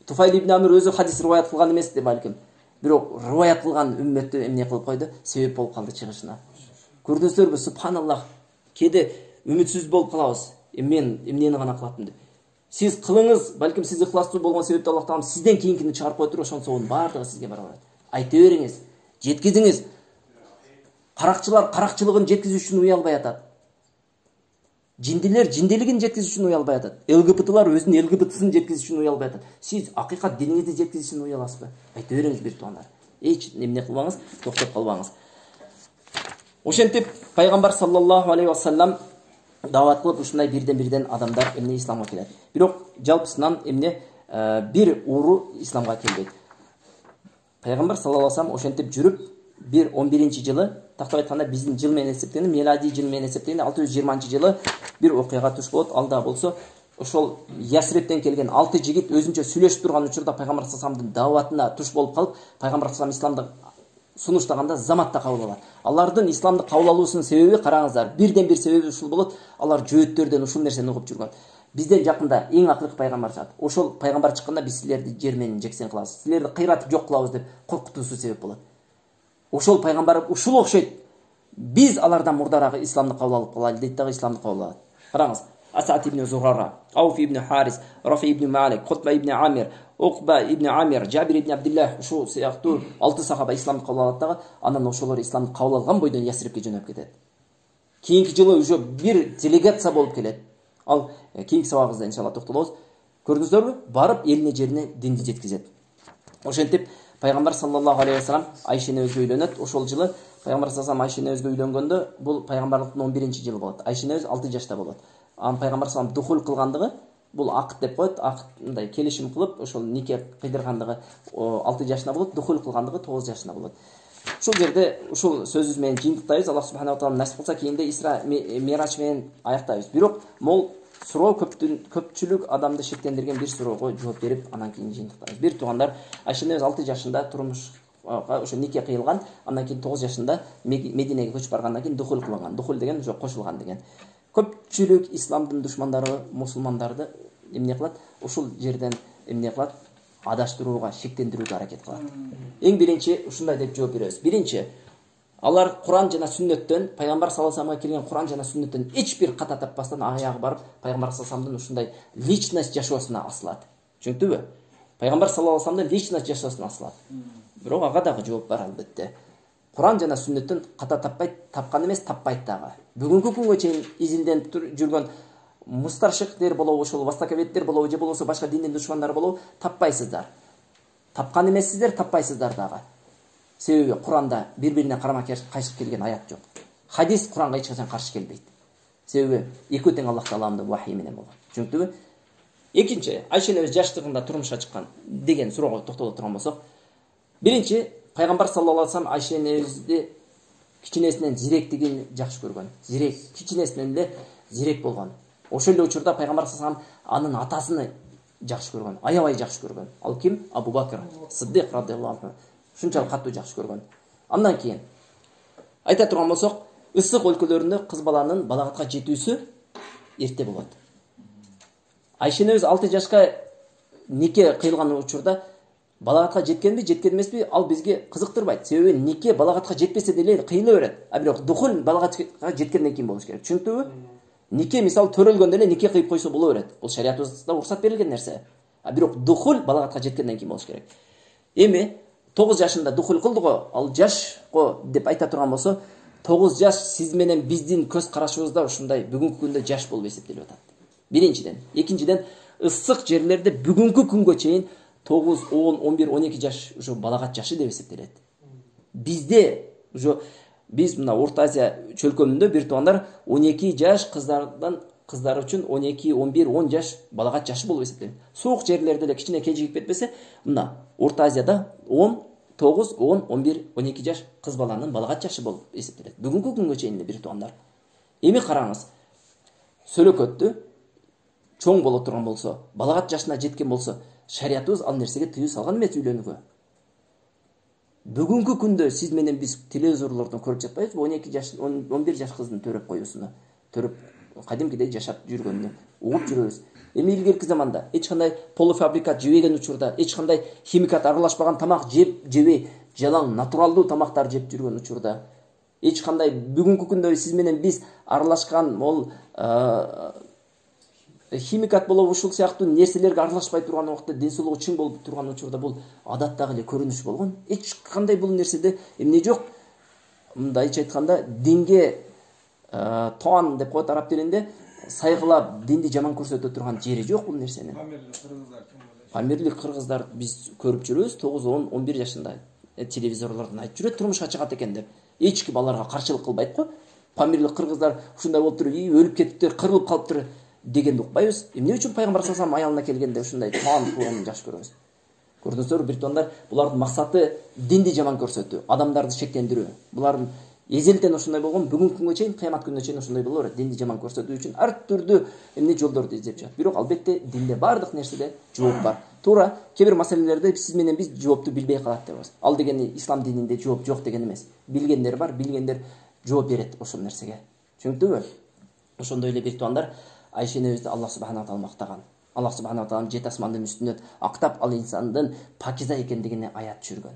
Туфайл ибн Амр өзү хадис риваят кылган эмес деп балким. Бирок риваят кылган үммөттү эмне кылып койду? Себеп болуп калды чыгышына. Көрдүңүздөрбү? Субханаллах. Кээде үмүтсүз болуп калабыз. Мен эмнени гана кылатым деп. Сиз кылыңыз, балким сиз ыхластуу болгон себептен Аллах таалам сизден кийинкини чыгарып коюптур, ошонун бардыгы сизге бара барат. Айта бериңиз, жеткизиңиз. Каракчылар каракчылыгын жеткизүү үчүн уялбай атат. Жиндилер жинделигин жеткизүү үчүн уялбай атат. ЛГБТлар өзүнүн ЛГБТсын жеткизүү үчүн уялбай атат. Сиз акыйкат диниңизди жеткизүү үчүн уяласызбы? Айта бериңиз бир туугандар. Эч эмне кылбаңыз, токтоп калбаңыз. Ошентип пайгамбар саллаллаху алейхи ва саллям дават кылып ушундай бирден адамдар эмне исламга келет. Бирок жалпысынан эмне бир уру исламга келбейт. Пайгамбар саллаллаху алейхи ва саллям ошентип жүрүп 11-жылы, тактап айтканда биздин жыл менен эсептегенде, миладий жыл менен эсептегенде 620-жылы бир окуяга туш болот. Алда болсо ошол Ясриптен келген 6 жигит өзүнчө сүйлөшүп турган учурда пайгамбар саллаллаху алейхи ва салламдын даватына туш болуп калып, пайгамбар саллаллаху алейхи ва саллям исламды сунуштаганда заматта кабыл алат. Алардын исламды кабыл алуусунун себеби, караңыздар, бир себеби ушул болот. Алар жөөттөрдөн ушул нерсени угуп жүргөн. Бизден жакында эң акыркы пайгамбар чыгат. Ошол пайгамбар чыкканда биз силерди жер менен жексен кылабыз, силерди кыйратып жок кылабыз деп коркутуусу себеп болот. Ошол пайгамбар ушул окшойт. Биз алардан мурдараак исламды кабыл алып калайлы дейт дагы исламды кабыл алат. Караңыз. Асад ибн Зурара, Ауф ибн Харис, Рафи ибн Малик, Кутба ибн Амир, Уқба ибн Амир, Жабир ибн Абдиллах, ушул сыяктуу 6 сахаба исламды кабыл алат дагы, анан ошолор исламды кабыл алган бойдон Ясрипке жөнөп кетет. Кийинки жылы уже бир делегация болуп келет. Ал кийинки сабагыбызда иншалла токтолобуз. Көрдүңүздөрбү? Барып элине жерине динди жеткизет. Ошентип пайгамбар саллаллаху алейхи ва саллям Айшени өзгө үйлөнөт. Ошол жылы пайгамбар саллаллаху алейхи ва саллям Айшени өзгө үйлөнгөндө бул пайгамбарлыктын 11-жылы болот. Айшени өзү 6 жашта болот. Ан пайгамбар саллаллаху алейхи ва саллям духул кылгандыгы бул акт деп коет. Акытындай келишим кылып, ошол нике кыйдыргандыгы 6 жашында болот, духул кылгандыгы 9 жашында болот. Ушул жерде ушул сөзүбүз менен жыйынтыктайбыз. Аллах субханаху ва таала насип кылса кийинде Исра Мирач менен аяктайбыз. Бирок мол суроо көпчүлүк адамды шектендирген бир суроого жооп берип, анан кийин жыйынтыктайбыз. Бир туугандар Айшени өзү 6 жашында турмушка ошо нике кыйылган, андан кийин 9 жашында Мединеге көчүп баргандан кийин духул кылган. Духул деген ошо кошулган деген. Көпчүлүк исламдын душмандары мусулмандарды эмне кылат? Ушул жерден эмне кылат? Адаштырууга, шектендирүүгө аракет кылат. Эң биринчи ушундай деп жооп беребиз. Биринчи, алар Куран жана сүннөттөн, пайгамбар саллаллаху алейхи ва салламга келген Куран жана сүннөттөн эч бир ката таппастан аягы барып, пайгамбар саллаллаху алейхи ва салламдын ушундай личность жашоосуна асылат. Түшүндүңбү? Пайгамбар саллаллаху алейхи ва салламдын личность жашоосуна асылат. Бирок ага дагы жооп бар албетте. Куран жана сүннөттөн ката таппайт, тапкан эмес, таппайт дагы. Бүгүнкү күнгө чейин изилденип жүргөн мустаршиктер болобу, ошол востоковедтер болобу, же болбосо башка диндин душмандары болобу, таппайсыздар. Тапкан эмессиздер, таппайсыздар дагы. Себеби Куранда бири-бирине карама-каршы келген аят жок. Хадис Куранга эч качан каршы келбейт. Себеби экөө тең Аллах тааланын вахий менен болгон. Түшүндүңбү? Экинчи, Айшени өз жаштыгында турмушка чыккан деген суроого токтоло турган болсок, биринчи, пайгамбар саллаллаху алейхи ва саллям Айшени өзү кичинесинен зиректигин жакшы көргөн. Зирек, кичинесинен эле зирек болгон. Ошол эле учурда пайгамбар саллаллаху алейхи ва саллям анын атасын жакшы көргөн, аябай жакшы көргөн. Ал ким? Абу Бакр Сиддик радыйаллаху анху. Ушунчалык катуу жакшы көргөн. Андан кийин айта турган болсок, ысык өлкөлөрүндө кыз баланын балагатка жетүүсү эрте болот. Айшени өзү 6 жашка нике кыйылган учурда балагатка жеткенби, жеткен эмеспи, ал бизге кызыктырбайт. Себеби нике балагатка жетпесе деле кыйыла берет. А бирок духул балагатка жеткенден кийин болуш керек. Түшүндүңбү? Нике мисал төрөлгөндө эле нике кыйып койсо боло берет. Бул шариятыбызда уруксат берилген нерсе. А бирок духул балагатка жеткенден кийин болуш керек. Эми 9 жашында духул кылды го, ал жаш го деп айта турган болсо, 9 жаш сиз менен биздин көз карашыбызда ушундай бүгүнкү күндө жаш болуп эсептелип атат. Биринчиден, экинчиден, ысык жерлерде бүгүнкү күнгө чейин 9, 10, 11, 12 жаш ушу балагат жашы деп эсептелет. Бизде ушу биз мына Орто Азия чөлкөмүндө бир туугандар 12 жаш кыздар үчүн 12, 11, 10 жаш балагат жашы болуп эсептелет. Суук жерлерде эле кичине кежигип кетпесе, мына Орто Азияда 10, 9, 10, 11, 12 жаш кыз баланын балагат жашы болуп эсептелет. Бүгүнкү күнгө чейин бир туугандар. Эми караңыз. сөлөкөттү чоң боло турган болсо, балагат жашына жеткен болсо, шариятыбыз ал нерсеге тыюу салган эмес үйлөнүүгө. Бүгүнкү күндө сиз менен биз телевизорлордон көрүп жатпайбызбы? 12 жаш, 11 жаш кыздын төрөп коюусуну, төрөп кадимкидей жашап жүргөнүн угуп жүрөбүз. Эми илгерки заманда эч кандай полуфабрикат жебеген учурда, эч кандай химикат аралашпаган тамак жебей, жалаң натуралдуу тамактар жеп жүргөн учурда, эч кандай бүгүнкү күндө сиз менен биз аралашкан ол химикат болобу ушул сыяктуу нерселерге аралашпай турган убакта ден соолугу чың болуп турган учурда бул адаттагы эле көрүнүш болгон. Эч кандай бул нерседе эмне жок. Мындайча айтканда динге тоан деп коет араб тилинде, сайгылап динди жаман көрсөтө турган жери жок бул нерсенин. Памирлик кыргыздар биз көрүп жүрөбүз, 9, 10, 11 жашында телевизорлордон айтып жүрөт, турмушка чыгат экен деп. Эч ким аларга каршылык кылбайт го. Памирлик кыргыздар ушундай болуп туруп, өлүп кетиптир, кырылып калыптыр дегенди укпайбыз. Эмне үчүн пайгамбар саллаллаху алейхи ва саллям аялына келгенде ушундай тоан кылганын жакшы көрөбүз. Көрдүңүздөрбү, бир тугандар, булардын максаты динди жаман көрсөтүү, адамдарды шектендирүү. Булардын эзелтен ошондой болгон, бүгүнкү күнгө чейин, кыямат күнүнө чейин ошондой боло берет. Динди жаман көрсөтүү үчүн ар түрдүү эмне жолдорду издеп жатат. Бирок албетте динде бардык нерседе жооп бар. Туура, кээ бир маселелерде сиз менен биз жоопту билбей калат деп атабыз. Ал дегени ислам дининде жооп жок деген эмес. Билгендер бар, билгендер жооп берет ошол нерсеге. Түшүндүңүзбү? Ошондой эле бир тугандар, Айша энебизди Аллах субхана ва таала мактаган. Аллах субхана ва таала жет асмандын үстүнөн актап ал инсандын пакиза экендигине аят түшүргөн.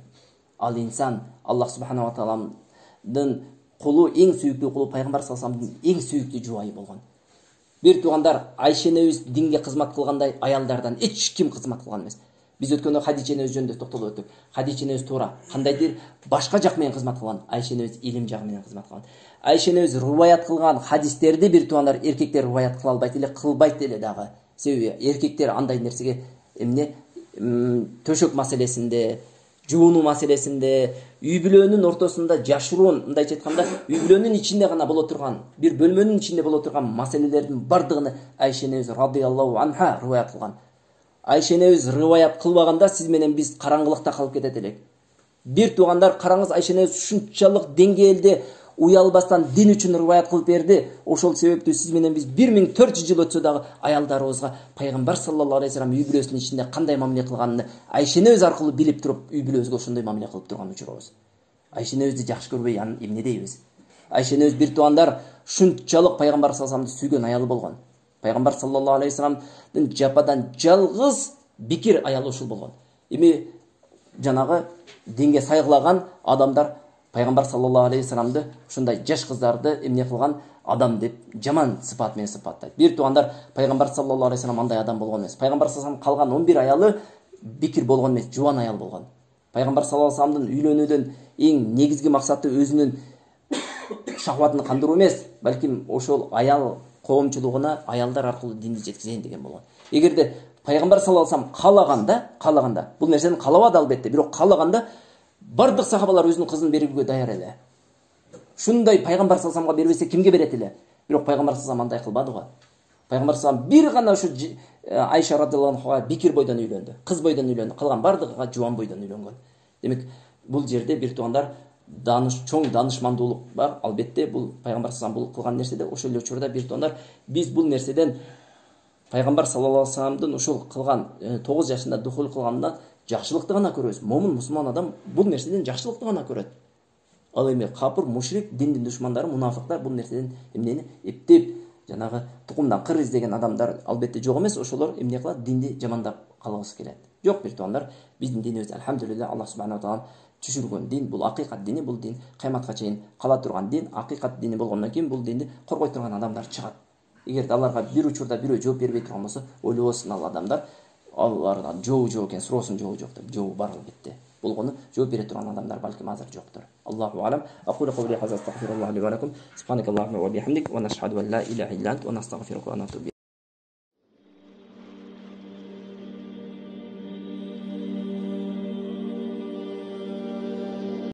Ал инсан Аллах субхана ва тааладын кулу, эң сүйүктүү кулу, пайгамбар саллаллаху алейхи ва салламдын ең сүйүктүү жубайы болгон. Бир тугандар, Айша энебиз динге кызмат кылгандай аялдардан эч ким кызмат кылган эмес. Биз өткөндө Хадича энебиз жөнүндө токтолуп өттүк. Хадича энебиз туура кандайдыр башка жак менен кызмат кылган, Айша энебиз илим жагы менен кызмат кылган. Айша энебиз руваят кылган хадистерди бир тугандар эркектер руваят кыла албайт эле, кылбайт эле дагы. Себеби эркектер андай нерсеге эмне төшөк маселесинде, жуунуу маселесинде, үй бүлөнүн ортосунда жашыруун, мындайча айтканда, үй бүлөнүн ичинде гана боло турган, бир бөлмөнүн ичинде боло турган маселелердин бардыгын Айша энебиз радыйаллаху анха руваят кылган. Айша энебиз рываят кылбаганда сиз менен биз караңгылыкта калып кетет элек. Бир тугандар, караңыз, Айша энебиз ушунчалык деңгээлде уялбастан дин үчүн рываят кылып берди. Ошол себептүү сиз менен биз 1400 жыл өтсө дагы аялдарыбызга пайгамбар саллаллаху алейхи ва саллям үй бүлөсүнүн ичинде кандай мамиле кылганын Айша энебиз аркылуу билип туруп, үй бүлөбүзгө ошондой мамиле кылып турган учурубуз. Айша энебизди жакшы көрбөй анын эмне дейбиз? Айша энебиз бир тугандар ушунчалык пайгамбар саллаллаху алейхи ва саллямды сүйгөн аялы болгон. Пайгамбар саллаллаху алейхи ва саллямдын жападан жалгыз бикир аялы ушул болгон. Эми жанагы динге сайгылаган адамдар пайгамбар саллаллаху алейхи ва саллямды ушундай жаш кыздарды эмне кылган адам деп жаман сыпат менен сыпаттайт. Бир тугандар, пайгамбар саллаллаху алейхи ва саллям андай адам болгон эмес. Пайгамбар саллаллаху алейхи ва саллям калган 11 аялы бикир болгон эмес, жубан аял болгон. Пайгамбар саллаллаху алейхи ва саллямдын үйлөнүүдөн эң негизги максаты өзүнүн шахватын кандыруу эмес, балким ошол аял коомчулугуна аялдар аркылуу динди жеткизейин деген болгон. Эгерде пайгамбар саллаллаху алейхи ва саллям каалаганда, бул нерсени каалабады албетте, бирок каалаганда бардык сахабалар өзүнүн кызын берүүгө даяр эле. Шундай пайгамбар саллаллаху алейхи ва саллямга бербесе кимге берет эле? Бирок пайгамбар саллаллаху алейхи ва саллям андай кылбады го. Пайгамбар саллаллаху алейхи ва саллям бир гана ушу Айша радыйаллаху анха бикир бойдон үйлөндү, кыз бойдон үйлөндү, калган бардыгыга жубан бойдон үйлөнгөн. Демек, бул жерде бир тугандар чоң данышмандуулук бар. Албетте бул пайгамбар саллаллаху алейхи ва саллям бул кылган нерседе, ошол эле учурда бир тугандар биз бул нерседен пайгамбар саллаллаху алейхи ва саллямдын ушул кылган 9 жашында духул кылгандан жакшылыкты гана көрөбүз. Момун мусулман адам бул нерседен жакшылыкты гана көрөт. Ал эми капыр, мушрик, диндин душмандары, мунафыктар бул нерседен эмнени эптеп жанагы тукумдан кыр издеген адамдар албетте жок эмес, ошолор эмне кылат? Динди жамандап калгысы келет. Жок бир тугандар, биздин динибиз альхамдулилlah Аллах субхана ва таала түшүргөн дин, бул акыйкат дини, бул дин кыяматка чейин кала турган дин, акыйкат дини болгондон кийин бул динди коргой турган адамдар чыгат. Эгерде аларга бир учурда бирөө жооп бербей турган болсо, ойлобосун ал адамдар, аларга жообу жок экен, суроосунун жообу жок деп, жообу бар албетте. Болгону жооп бере турган адамдар балким азыр жоктур. Аллаху алам. Aqulu qawli hadha astaghfirullah li wa lakum. Subhanakallahumma wa bihamdik wa nashhadu an la ilaha illa anta wa nastaghfiruka wa natubu